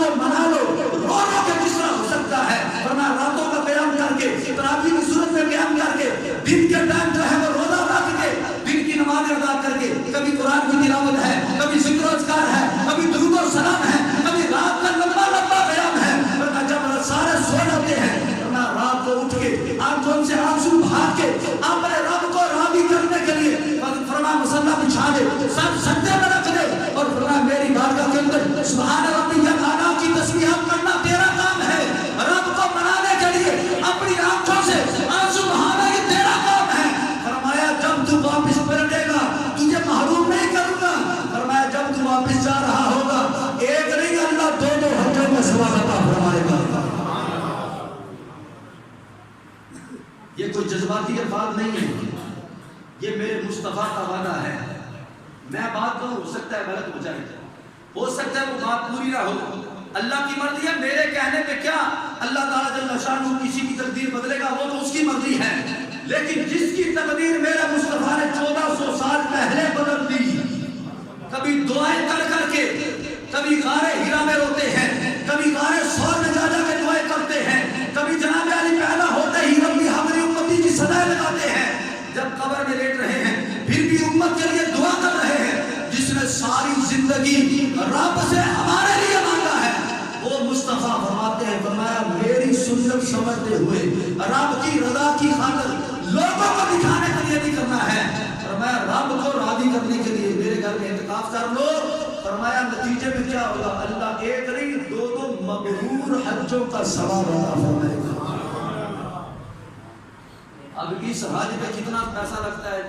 لو منا لو رو رو کے جس طرح ہو سکتا ہے، ورنہ راتوں کا قیام کر کے تراویح کی صورت میں قیام کر کے دن کے ٹائم جو ہے وہ روزہ رکھ کے دن کی نماز ادا کر کے کبھی قرآن کی تلاوت ہے، کبھی ذکر و اذکار ہے، کبھی درود و سلام ہے، کبھی رات کا لمبا لمبا قیام ہے، ورنہ جب سارے سو جاتے ہیں ورنہ رات کو اٹھ کے آنکھوں سے آنسو بہا کے اپنے رب کو راضی کرنے کے لیے فرمایا مصلی بچھا دے، سب سجدے میں رکھ دے اور فرمایا میری بارگاہ کے اندر سبحان ربی الاعلیٰ کی تسبیحات کرنا تیرا کام ہے، رب کو منانے کے لیے اپنی آنکھوں سے آنسو بہانا یہ تیرا کام ہے۔ فرمایا جب تو واپس پلٹے گا تجھے محروم نہیں کروں گا، فرمایا جب تو واپس جا رہا ہوگا ایک نہیں اللہ دو دو حجوں میں ثواب عطا فرمائے گا۔ یہ کوئی جذباتی الفاظ نہیں ہے، یہ میرے مصطفیٰ کا وعدہ ہے۔ میں بات کہوں ہو سکتا ہے غلط ہو جائے، ہو سکتا ہے وہ بات پوری نہ ہو، اللہ کی مرضی ہے، میرے کہنے پہ کیا اللہ تعالیٰ جل شانہ کسی کی تقدیر بدلے گا، وہ تو اس کی مرضی ہے، لیکن جس کی تقدیر میرے مصطفیٰ نے 1400 سال پہلے بدل دی، کبھی دعائیں کر کر کے کبھی غار ہیرا میں روتے ہیں، کبھی غار ثور میں جا جا کے دعائیں کرتے ہیں، کبھی جناب علی پیدا ہوتے ہی ربی ہماری امتی کی صدائیں لگاتے ہیں، جب قبر میں لیٹ رہے ہیں پھر بھی امت کے لیے دعا کر رہے ہیں، جس نے ساری زندگی رب سے ہمارے لیے مانگا ہے وہ مصطفیٰ فرماتے ہیں، فرمایا میری سنت سمجھتے ہوئے رب کی رضا کی خاطر لوگوں کو دکھانے کے لیے نہیں کرنا ہے، فرمایا رب کو راضی کرنے کے لیے میرے گھر میں اعتکاف کر لو، فرمایا نتیجے میں کیا ہوگا، اللہ ایک نہیں دو دو مبرور حجوں کا ثواب عطا فرمائے گا۔ اب اس حج پہ کتنا پیسہ لگتا ہے،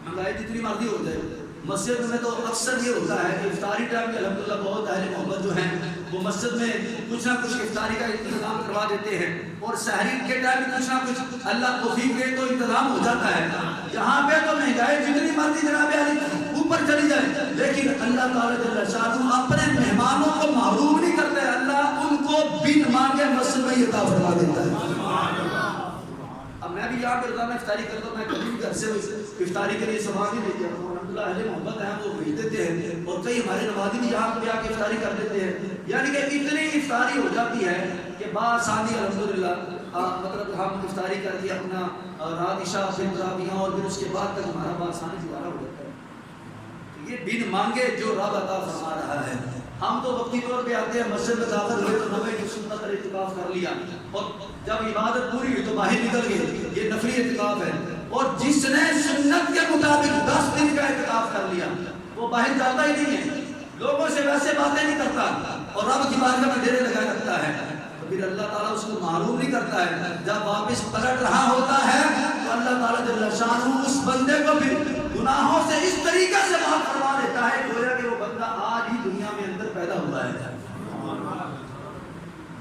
مہنگائی جتنی مرضی ہو جائے، مسجد میں تو اکثر یہ ہوتا ہے کہ افطاری ٹائم میں الحمدللہ بہت اہل محبت جو ہیں وہ مسجد میں کچھ نہ کچھ افطاری کا انتظام کروا دیتے ہیں، اور سحری کے ٹائم میں کچھ نہ کچھ اللہ توفیق دے تو انتظام ہو جاتا ہے۔ یہاں پہ تو مہنگائی جتنی مرضی جناب علی اوپر چلی جائے، لیکن اللہ تعالیٰ جل شانہ اپنے مہمانوں کو محروم نہیں کرتے، اللہ ان کو بن مانگے مسجد میں عطا فرما دیتا ہے۔ اب میں بھی یہاں پہ روزانہ افطاری کرتا ہوں، میں کبھی بھی گھر سے افطاری کے لیے سامان ہی لے کے آتا ہوں، الحمدللہ اہل محبت ہیں وہ بھیج دیتے ہیں، اور کئی ہمارے نمازی بھی یہاں پہ آ کے افطاری کر دیتے ہیں، یعنی کہ اتنی افطاری ہو جاتی ہے کہ بآسانی الحمدللہ مطلب ہم افطاری کر کے اپنا رات عشاء پھر تراویح اور پھر اس کے بعد تک ہمارا بآسانی گزارا ہو جاتا ہے۔ یہ بن مانگے جو رب عطا فرما رہا ہے، ہم تو وقتی طور پہ آتے ہیں مسجد میں داخل ہوئے تو نوے کی سنت پر اعتکاف کر لیا، اور جب عبادت پوری ہوئی تو باہر نکل گئے، یہ نفلی اعتکاف ہے، اور جس نے سنت کے مطابق 10 دن کا اعتکاف کر لیا وہ باہر جاتا ہی نہیں ہے، لوگوں سے ویسے باتیں نہیں کرتا اور رب کی بارگاہ میں ڈیرے لگا رکھتا ہے، تو پھر اللہ تعالیٰ اس کو محروم نہیں کرتا ہے، جب واپس پلٹ رہا ہوتا ہے تو اللہ تعالیٰ جل شانہ اس بندے کو بھی گناہوں سے اس طریقے سے معاف فرما دیتا ہے گویا کہ وہ بندہ آج ہی دنیا میں اندر پیدا ہوا ہے۔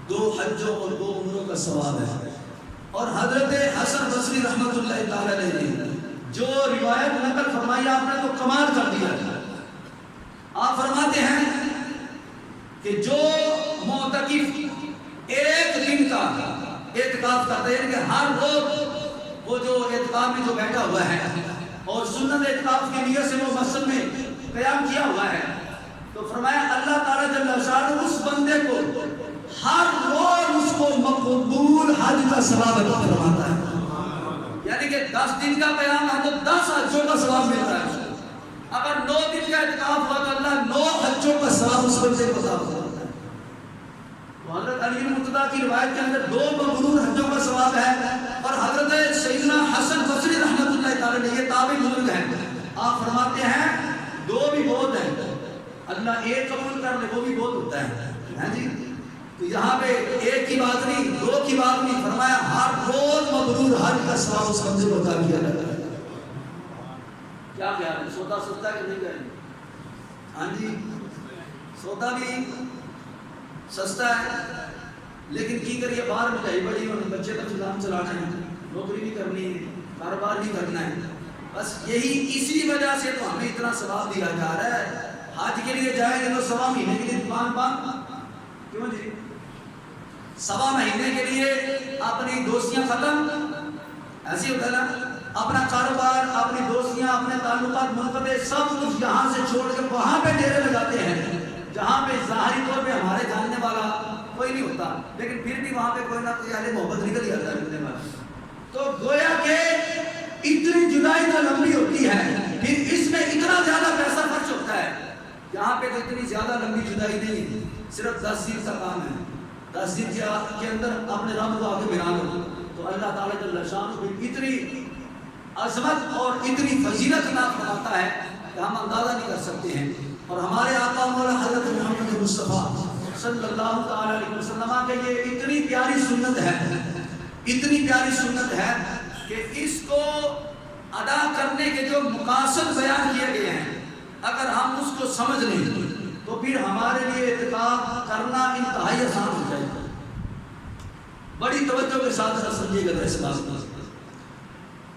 2 حجوں اور 2 عمروں کا ثواب ہے۔ اور حضرت حسن بصری رحمۃ اللہ تعالی علیہ نے جو روایت نقل فرمائی آپ نے تو کمال کر دیا۔ آپ فرماتے ہیں کہ جو معتکف 1 دن کا اعتکاف کرتا ہے، یعنی کہ ہر روز وہ جو اعتکاف میں جو بیٹھا ہوا ہے اور سنت اعتکاف کی نیت سے وہ مسجد میں قیام کیا ہوا ہے، تو فرمایا اللہ تعالیٰ جل شانہ اس بندے کو ہر روز اس کو مقبول حج کا ثواب عطا فرماتا ہے، یعنی کہ 10 دن کا قیام ہے تو 10 حجوں کا ثواب ملتا ہے، اگر 9 دن کا اعتکاف ہوا تو اللہ 9 حجوں کا ثواب اس بندے کو عطا فرماتا ہے۔ تو حضرت علی بن مرتضیٰ کی روایت کے اندر 2 مبرور حجوں کا ثواب ہے، اور حضرت سیدنا حسن بصری رحمۃ اللہ تعالی علیہ یہ تابعی بزرگ ہیں، آپ فرماتے ہیں 2 بھی بہت ہیں، اللہ 1 قبول کر لے وہ بھی بہت ہوتا ہے جی۔ تو یہاں پہ 1 کی بات نہیں، 2 کی بات نہیں، فرمایا ہر روز مبرور حج کا ثواب اس بندے کو عطا کیا جاتا ہے۔ کیا خیال ہے، سودا سستا کہ نہیں کریں؟ ہاں جی، سودا بھی سستا ہے، لیکن کی کریے باہر مٹھائی بڑی اور بچے کا نظام چلانا ہے، نوکری بھی کرنی ہے، کاروبار بھی کرنا ہے، بس یہی اسی وجہ سے تو ہمیں اتنا ثواب دیا جا رہا ہے۔ حج کے لیے جائیں گے تو 1.25 مہینے کے لیے دکان بند، کیوں جی 1.25 مہینے کے لیے اپنی دوستیاں ختم، ایسی ہوتا ہے نا، اپنا کاروبار، اپنی دوستیاں، اپنے تعلقات منقطع، سب کچھ یہاں سے چھوڑ کے وہاں پہ ڈیرے لگاتے ہیں، جہاں پہ ظاہری طور پہ ہمارے جاننے والا کوئی نہیں ہوتا، لیکن پھر بھی وہاں پہ کوئی نہ کوئی اہل محبت نکل ہی آتا ہے ملنے والا۔ تو گویا کہ اتنی جدائی تو لمبی ہوتی ہے، پھر اس میں اتنا زیادہ پیسہ خرچ ہوتا ہے۔ یہاں پہ تو اتنی زیادہ لمبی جدائی نہیں، صرف 10 دن کا کام ہے۔ 10 دن کے اندر اپنے رب کو آگے ملا لو تو اللہ تعالیٰ جل شانہ اتنی عظمت اور اتنی فضیلت عطا فرماتا ہے کہ ہم اندازہ نہیں کر سکتے ہیں۔ اور ہمارے آقا مولا حضرت محمد مصطفیٰ صلی اللہ تعالیٰ علیہ وسلم کے یہ اتنی پیاری سنت ہے، اتنی پیاری سنت ہے کہ اس کو ادا کرنے کے جو مقاصد بیان کیے گئے ہیں، اگر ہم اس کو سمجھ لیں تو پھر ہمارے لیے اعتکاف کرنا انتہائی آسان ہو جائے گا۔ بڑی توجہ کے ساتھ سمجھیے گا اس بات کو۔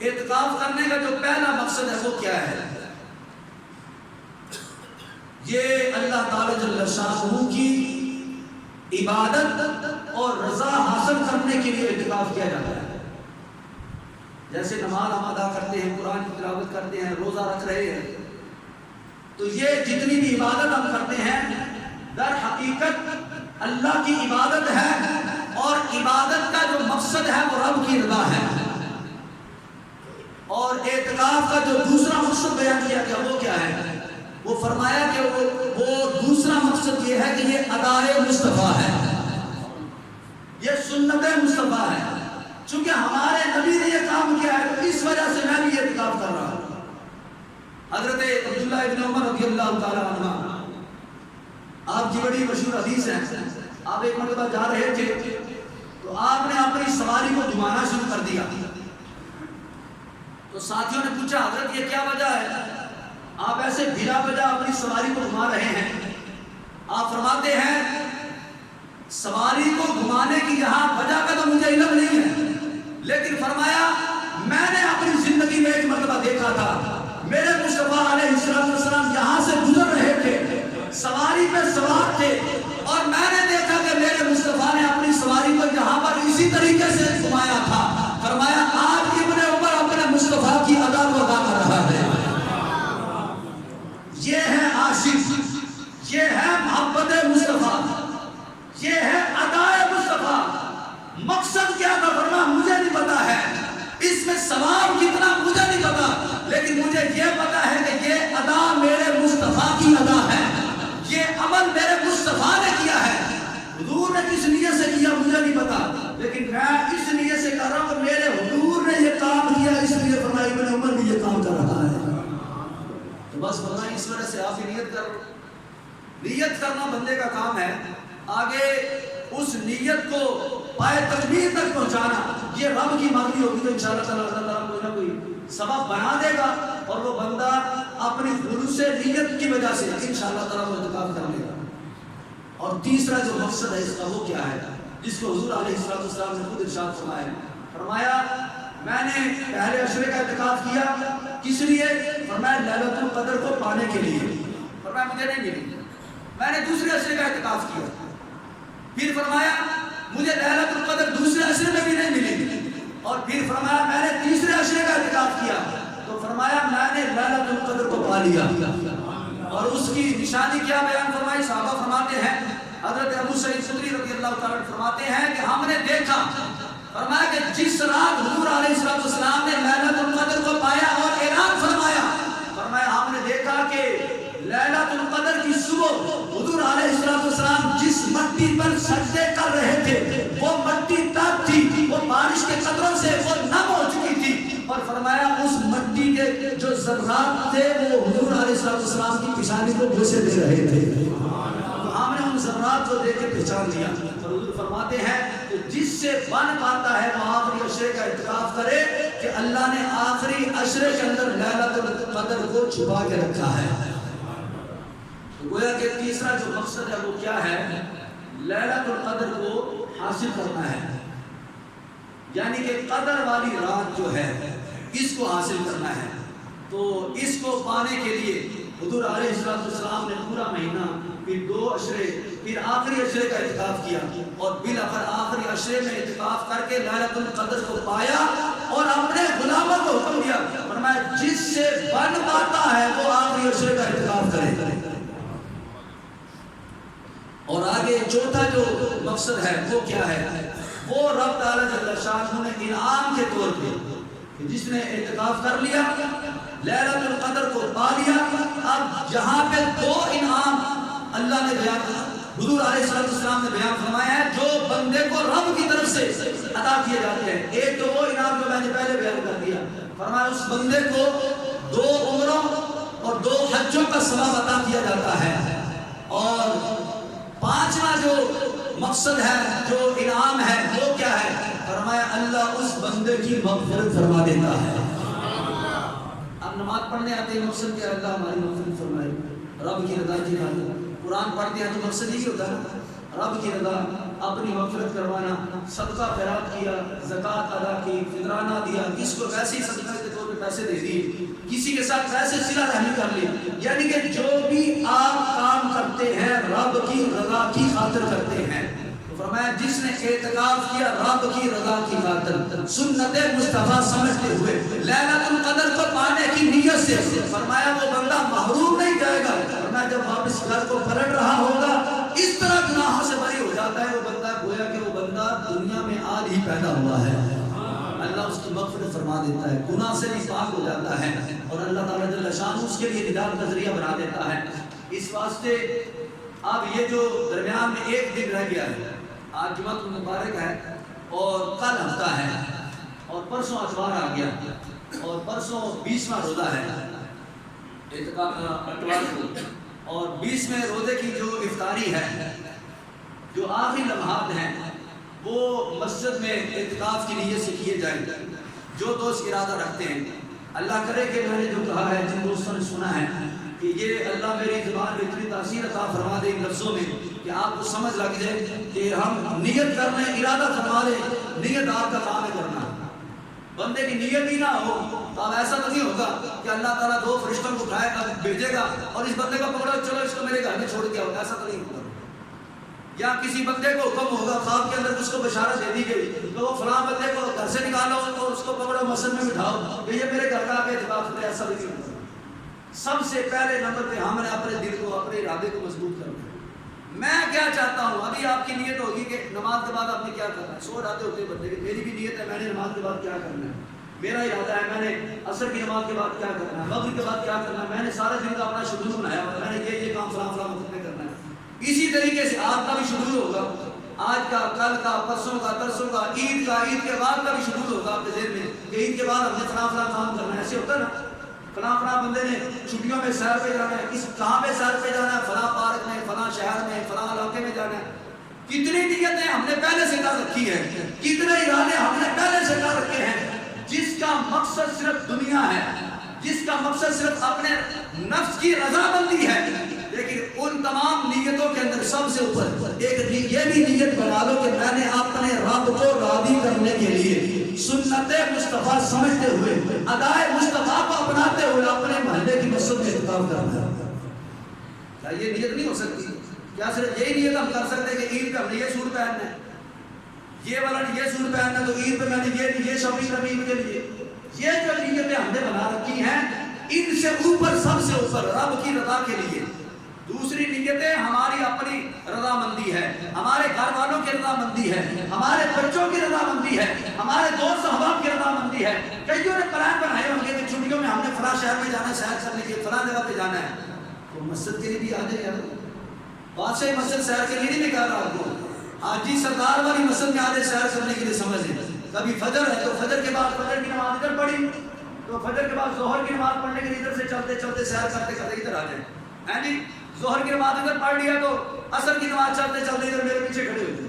اعتکاف کرنے کا جو پہلا مقصد ہے وہ کیا ہے؟ یہ اللہ تعالی جل شانہ کی عبادت اور رضا حاصل کرنے کے لیے اعتکاف کیا جاتا ہے۔ جیسے نماز ہم ادا کرتے ہیں، قرآن کی تلاوت کرتے ہیں، روزہ رکھ رہے ہیں، تو یہ جتنی بھی عبادت ہم کرتے ہیں در حقیقت اللہ کی عبادت ہے، اور عبادت کا جو مقصد ہے وہ رب کی رضا ہے۔ اور اعتکاف کا جو دوسرا مقصد بیان کیا گیا وہ کیا ہے؟ وہ فرمایا کہ وہ دوسرا مقصد یہ ہے کہ یہ ادائے مصطفیٰ ہے، یہ سنت مصطفیٰ ہے۔ چونکہ ہمارے نبی نے یہ کام کیا ہے تو اس وجہ سے میں بھی یہ اعتکاف کر رہا ہوں۔ حضرت عبداللہ ابن عمر رضی اللہ تعالیٰ عنہ، آپ کی بڑی مشہور حدیث ہے، آپ ایک مرتبہ جا رہے تھے تو آپ نے اپنی سواری کو گھمانا شروع کر دیا، تو ساتھیوں نے پوچھا حضرت یہ کیا وجہ ہے؟ آپ ایسے بلا وجہ اپنی سواری کو گھما رہے ہیں۔ آپ فرماتے ہیں سواری کو گھمانے کی یہاں وجہ کا تو مجھے علم نہیں ہے، لیکن فرمایا میں نے اپنی زندگی میں ایک مرتبہ دیکھا تھا، میرے مصطفیٰ علیہ السلام یہاں سے گزر رہے تھے، سواری پہ سوار تھے، اور میں نے دیکھا کہ میرے مصطفیٰ نے اپنی سواری کو یہاں پر اسی طریقے سے گھمایا تھا۔ فرمایا آج ابن عمر اپنے مصطفیٰ کی ادا کو ادا کر رہا ہے۔ یہ ہے عاشق، یہ ہے محبت مصطفیٰ، یہ ہے ادائے مصطفیٰ۔ مقصد کیا تھا؟ فرمایا مجھے نہیں پتا ہے، اس میں ثواب کتنا مجھے نہیں پتا، لیکن مجھے یہ پتا ہے کہ یہ ادا میرے مصطفیٰ کی ادا ہے، یہ عمل میرے مصطفیٰ نے کیا ہے۔ حضور نے کس نیت سے کیا مجھے نہیں پتا، لیکن میں اس نیت سے کر رہا ہوں کہ میرے حضور نے یہ کام کیا، اس لیے فرمایا ابن عمر بھی یہ کام کر رہا ہے۔ تو بس فرمایا اس وجہ سے آپ کی نیت کرو۔ نیت کرنا بندے کا کام ہے، آگے اس نیت کو پائے تکمیل تک پہنچانا یہ رب کی مرضی ہوگی تو انشاءاللہ تعالیٰ اللہ تعالیٰ کوئی نہ کوئی سبب بنا دے گا، اور وہ بندہ اپنی خلوص نیت کی وجہ سے انشاءاللہ تعالیٰ وہ اعتکاف کر لے گا۔ اور تیسرا جو مقصد ہے اس کا وہ کیا ہے، جس کو حضور علیہ السلام نے خود ارشاد فرمایا میں نے پہلے عشرے کا اعتکاف کیا، کس لیے؟ فرمایا لیلۃ القدر کو پانے کے لیے۔ فرمایا مجھے نہیں ملی، میں نے دوسرے عشرے کا اعتکاف کیا، پھر فرمایا مجھے لیلۃ القدر دوسرے عشرے میں بھی نہیں ملی، اور پھر فرمایا میں نے تیسرے عشرے کا اعتکاف کیا، تو فرمایا میں نے لیلۃ القدر کو پا لیا۔ اور اس کی نشانی کیا بیان فرمائی؟ صحابہ فرماتے ہیں، حضرت ابو سعید خدری رضی اللہ تعالیٰ فرماتے ہیں کہ ہم نے دیکھا، فرمایا کہ جس رات حضور علیہ السلام نے لیلۃ القدر کو پایا اور اعلان فرمایا، فرمایا ہم نے دیکھا کہ لیلۃ القدر کی صبح حضور علیہ السلام جس مٹی پر سجدے کر رہے تھے وہ مٹی تب تھی، وہ بارش کے قطروں سے وہ نم ہو چکی تھی، اور فرمایا اس مٹی کے جو ذرات تھے وہ حضور علیہ السلام کی پیشانی کو بوسے دے رہے تھے۔ ہم نے ان ذرات کو دیکھ کے پہچان لیا، اور حضور فرماتے ہیں کہ جس سے بن پاتا ہے وہ آخری عشرے کا اعتکاف کرے کہ اللہ نے آخری عشرے کے اندر لیلۃ القدر کو چھپا کے رکھا ہے۔ تو گویا کہ تیسرا جو مقصد ہے وہ کیا ہے؟ لیلۃ القدر کو حاصل کرنا ہے، یعنی کہ قدر والی رات جو ہے اس کو حاصل کرنا ہے۔ تو اس کو پانے کے لیے حضور علیہ السلام نے پورا مہینہ، پھر 2 عشرے، پھر آخری عشرے کا اعتکاف کیا، اور بالآخر آخری عشرے میں اعتکاف کر کے لیلۃ القدر کو پایا، اور اپنے غلاموں کو حکم دیا، فرمایا جس سے بن پاتا ہے وہ آخری عشرے کا اعتکاف کرے۔ چوتھا جو مقصد ہے وہ کیا ہے؟ وہ رب تعالیٰ جل شانہ نے انعام کے طور پہ کہ جس نے اعتکاف کر لیا، لیلۃ القدر کو پا لیا، اب جہاں پہ دو انعام اللہ نے بیان کیا، حضور علیہ السلام نے بیان فرمایا ہے جو بندے کو رب کی طرف سے عطا کیے جاتے ہیں۔ ایک تو وہ انعام جو میں نے پہلے بیان کر دیا، فرمایا اس بندے کو 2 عمروں اور 2 حجوں کا ثواب عطا کیا جاتا ہے، اور 5واں جو مقصد ہے، جو انعام ہے وہ کیا ہے؟ فرمایا اللہ اس بندے کی مغفرت فرما دیتا ہے۔ اب نماز پڑھنے آتے ہیں، مقصد کیا ہے؟ اللہ ہماری مغفرت فرمائے، رب کی رضا کی خاطر۔ قرآن پڑھتے ہیں تو مقصد یہی ہوتا ہے رب کی رضا، اپنی مغفرت کروانا، صدقہ خیرات کیا، زکوٰۃ ادا کی، فطرانہ دیا، کس کو ویسے ہی صدقہ کے طور پہ پیسے دے دیے، کسی کے ساتھ ویسے صلہ رحمی کر لی، یعنی کہ جو بھی آپ کام کرتے ہیں رب کی رضا کی خاطر کرتے ہیں۔ فرمایا جس نے اعتکاف کیا رب کی رضا کی خاطر، سنت مصطفیٰ سمجھتے ہوئے، لیلۃ القدر کو پانے کی نیت سے، فرمایا وہ بندہ محروم نہیں جائے گا۔ فرمایا جب واپس گھر کو پلٹ رہا ہوگا اس طرح گناہوں سے بری ہو جاتا ہے وہ بندہ، گویا کہ وہ بندہ دنیا میں آج ہی پیدا ہوا ہے۔ اللہ اس کی مغفرت فرما دیتا ہے، گناہ سے بھی پاک ہو جاتا ہے، اور اللہ تعالیٰ جل شانہ اس کے لیے نجات کا ذریعہ بنا دیتا ہے۔ اس واسطے اب یہ جو درمیان میں ایک دن رہ گیا ہے، آج جمعہ مبارک ہے اور کل ہفتہ ہے اور پرسوں اتوار آ گیا اور پرسوں 20واں روزہ ہے اعتکاف اتوار کو، اور 20ویں روزے کی جو افطاری ہے، جو آخری لمحات ہیں وہ مسجد میں اعتکاف کی نیت سے کیے جائیں۔ جو دوست ارادہ رکھتے ہیں، اللہ کرے کہ میں نے جو کہا ہے، جن دوستوں نے سنا ہے کہ یہ اللہ میری زبان میں اتنی تاثیر عطا فرما دے ان لفظوں میں کہ آپ کو سمجھ لگ جائے کہ ہم نیت کر رہے ہیں، ارادہ فرما لیں، نیت آپ کا کام ہے کرنا۔ بندے کی نیت ہی نہ ہو تو اب ایسا نہیں ہوگا کہ اللہ تعالیٰ 2 فرشتوں کو اٹھائے گا، بھیجے گا اور اس بندے کو پکڑو چلو اس کو میرے گھر میں چھوڑ کے آؤ، ایسا تو نہیں ہوگا۔ یا کسی بندے کو حکم ہوگا خواب کے اندر اس کو بشارت دے دی گئی تو وہ فلاں بندے کو گھر سے نکالو اور اس کو پکڑو مسجد میں بٹھاؤ کہ یہ میرے گھر کا آگے اعتکاف ہے، ایسا نہیں ہوگا۔ سب سے پہلے نمبر پہ ہم نے اپنے دل کو، اپنے ارادے کو مضبوط کرنا ہے۔ میں کیا چاہتا ہوں؟ ابھی آپ کی نیت ہوگی کہ نماز کے بعد آپ نے کیا کرنا ہے، 100 ارادے ہوتے ہیں بندے کے، میری بھی نیت ہے میں نے نماز کے بعد کیا کرنا ہے، میرا ارادہ ہے میں نے عصر کی نماز کے بعد کیا کرنا ہے، مغرب کے بعد کیا کرنا ہے، میں نے سارے دن کا اپنا شیڈول بنایا ہوا ہے، میں نے یہ کام فلاں وقت میں کرنا ہے۔ اسی طریقے سے آپ کا بھی شیڈول ہوگا، آج کا، کل کا، پرسوں کا، ترسوں کا، عید کا، عید کے بعد کا بھی شیڈول ہوگا آپ کے ذہن میں کہ عید کے بعد ہم نے فلاں کام کرنا ہے۔ ایسے ہوتا ہے نا، فلاں بندے نے چھٹیوں میں سیر پہ جانا ہے، کس کہاں پہ سیر پہ جانا ہے، فلاں پارک میں، فلاں شہر میں، فلاں علاقے میں جانا ہے۔ کتنی نیتیں ہم نے پہلے سے کر رکھی ہے، کتنے ارادے ہم نے پہلے سے کر رکھے ہیں، جس کا مقصد صرف دنیا ہے، جس کا مقصد صرف اپنے نفس کی رضامندی ہے، لیکن ان تمام نیتوں کے اندر سب سے اوپر ایک یہ بھی نیت بنا لو کہ میں نے اپنے رب کو راضی کرنے کے لیے سنت مصطفیٰ سمجھتے ہوئے، ادائے مصطفیٰ کو اپناتے ہوئے اپنے محلے کی مسجد میں اعتکاف کرنا ہے۔ کیا یہ نیت نہیں ہو سکتی؟ کیا صرف یہی نیت ہم کر سکتے کہ عید کا ہم نے یہ سوٹ پہننا ہے، یہ والا یہ سوٹ پہننا ہے تو عید پہ میں نے یہ شاپنگ کرنی عید کے لیے؟ یہ جو نیتیں ہم نے بنا رکھی ہیں ان سے اوپر، سب سے اوپر رب کی رضا کے لیے دوسری نیتیں ہماری اپنی رضامندی ہے، ہمارے گھر والوں کی رضامندی ہے، ہمارے بچوں کی رضامندی ہے، ہمارے دوست احباب کی رضامندی ہے۔ کئیوں نے پلان بنائے ہوں گے کہ چھٹیوں میں ہم نے فلاں شہر میں جانا ہے، سیر کرنے کے لیے فلاں جگہ پہ جانا ہے، تو مسجد کے لیے بھی آ جائے گا۔ بادشاہ مسجد سیر کے لیے نہیں نکال رہا آپ کو، آج جی سرکار والی مسجد میں آدھے سیر کرنے کے لیے سمجھ لیں۔ کبھی فجر ہے تو فجر کے بعد فجر کی نماز ادھر پڑھی، تو فجر کے بعد ظہر کی نماز پڑھنے کے لیے ادھر سے چلتے چلتے سیر کرتے کرتے ادھر آ جائیں، ہے جی ظہر کی نماز ادھر پڑھ لیا تو عصر کی نماز چلتے چلتے ادھر میرے پیچھے کھڑے ہوتے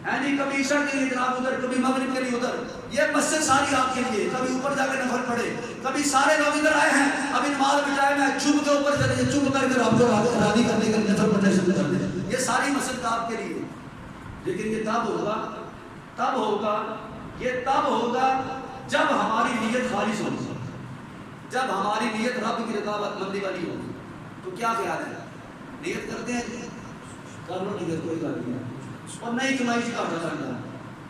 ہیں جی، کبھی عشاء کے لیے جناب ادھر، کبھی مغرب کے لیے ادھر، یہ مسجد ساری آپ کے لیے، کبھی اوپر جا کے نفل پڑھے، کبھی سارے لوگ ادھر آئے ہیں ابھی نماز بچائے میں چپ کے اوپر چلے، چپ کر کے آپ کو راضی کرنے کے لیے نفل پڑھنے شروع کر دیں، یہ ساری مسجد آپ کے لیے۔ لیکن یہ تب ہوگا جب ہماری نیت خالص ہوگی، جب ہماری نیت رب کی رضا مندی والی ہوگی۔ تو کیا خیال ہے؟ نیت کرتے ہیں، کر لو نیت، کوئی بات نہیں، اور نہیں کمائی سے کاٹا کرنا،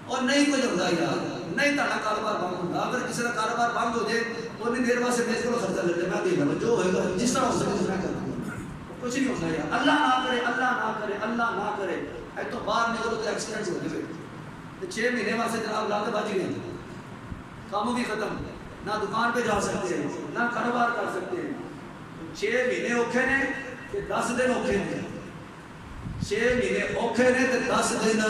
اور نہیں کوئی ہوتا یار، نہیں تاڑا کاروبار بند ہوتا، اگر کسی کا کاروبار بند ہو جائے انہیں دیر بعد سے میرے کو خرچہ لیتے، میں دے گا جو ہوگا جس طرح ہو سکے میں کروں گا، کچھ نہیں ہوتا یار، اللہ نہ کرے، اللہ نہ کرے، اللہ نہ کرے، تو باہر نکلو تو ایکسیڈنٹ ہو گئے، 6 مہینے واسطے جناب لات بچ گئے، کام بھی ختم، نہ دکان پہ جا سکتے ہیں نہ کاروبار کر سکتے ہیں۔ 6 مہینے اوکھے نے کہ 10 دن اوکھے نے، 6 مہینے اوکھے نے تو 10 دن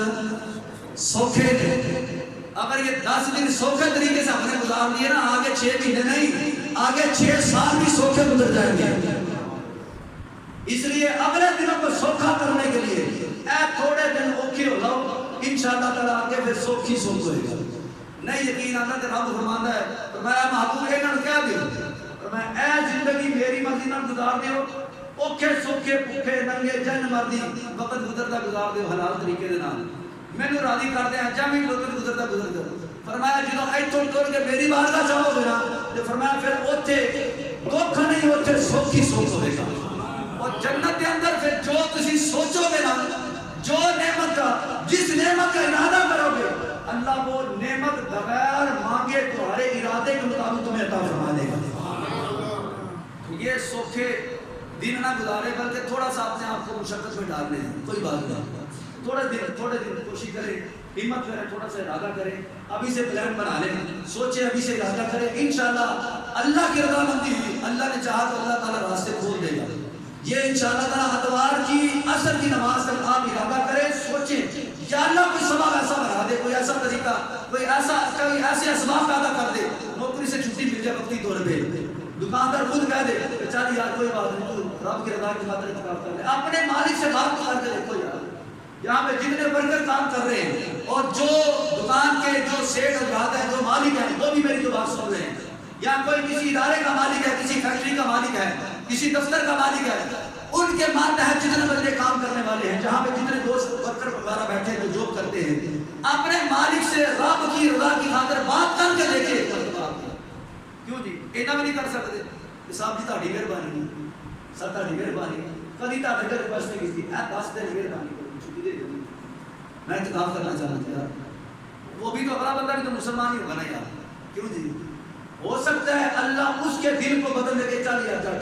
سوکھے نے۔ اگر یہ 10 دن سوکھے طریقے سے ہم نے گزار دیے نا، آگے 6 مہینے نہیں، آگے 6 سال بھی سوکھے گزر جائیں گے۔ اس لیے اگلے دنوں کو سوکھا کرنے کے لیے اے تھوڑے دن اوکھے ہو جاؤ، انشاءاللہ تعالیٰ آگے پھر سوکھی سوکھ ہوئے گا۔ نہیں یقین آتا تو رب فرماتا ہے، فرمایا محبوب انہوں نے کیا دیو، فرمایا اے زندگی میری مرضی نال گزار دیو، اوکھے سوکھے بھوکے ننگے جن مردی وقت گزرتا گزار دیو حلال طریقے دے نال، مینوں راضی کر دے جاویں وقت گزرتا گزر دے۔ فرمایا جدوں ایتھوں ٹر کے میری بارگاہ جاؤ گے نا، تو فرمایا پھر اوتھے دکھ نہیں، اوتھے سوکھی سوکھ ہوے گا۔ اور جنت کے اندر پھر جو تسی سوچو گے نا، جو نعمت کا، جس نعمت کا ارادہ کرو گے، اللہ وہ نعمت بغیر مانگے تمہارے ارادے کے مطابق تمہیں عطا فرما دے گا۔ یہ سوکھے دن نہ گزارے، بلکہ تھوڑا سا اپنے آپ کو مشقت میں ڈال لیں، کوئی بات نہیں، تھوڑے دن کوشش کریں، ہمت کریں، تھوڑا سا ارادہ کریں، ابھی سے پلان بنا لیں، سوچیں، ابھی سے ارادہ کریں، انشاءاللہ اللہ کی رضامندی ہوئی، اللہ نے چاہا تو اللہ تعالیٰ راستے کھول دے گا۔ یہ انشاءاللہ تعالیٰ اتوار کی عصر کی نماز تک آپ ارادہ کریں، سوچیں یا اللہ کوئی سبب ایسا بنا دے، کوئی ایسا طریقہ، کوئی ایسے اسباب پیدا کر دے، نوکری سے چھٹی مل جائے وقتی طور پہ، دکاندار خود کہہ دے چل یار کوئی بات نہیں، تو رب کی رضا کی خاطر اتکاف کر لے، اپنے مالک سے بات کر کے دیکھو یار، یہاں پہ جتنے ورکر کام کر رہے ہیں اور جو دکان کے جو سیٹ حضرات ہیں، جو مالک ہیں، وہ بھی میری جو بات سن رہے ہیں، یا کوئی کسی ادارے کا مالک ہے، کسی فیکٹری کا مالک ہے، کسی دفتر کا مالک ہے، ان کے ماتحت جتنے بندے کام کرنے والے ہیں، جہاں پہ جتنے دوست ورکر وغیرہ بیٹھے ہیں جو جاب کرتے ہیں، اپنے مالک سے رب کی رضا کی خاطر بات کر کے دیکھے۔ کیوں جی اینا بھی نہیں کر سکتے؟ صاحب جی تہاڈی مہربانی، سر تہاڈی مہربانی، کبھی تہاڈے گھر ریکویسٹ نہیں کی، 10 دن مہربانی کرو چھٹی دے دو، میں اعتکاف کرنا چاہتا تھا یار، وہ بھی تو اگلا بندہ بھی تو مسلمان ہی ہوگا نا یار، کیوں جی؟ ہو سکتا ہے اللہ اس کے دل کو بدل دے کے چل یار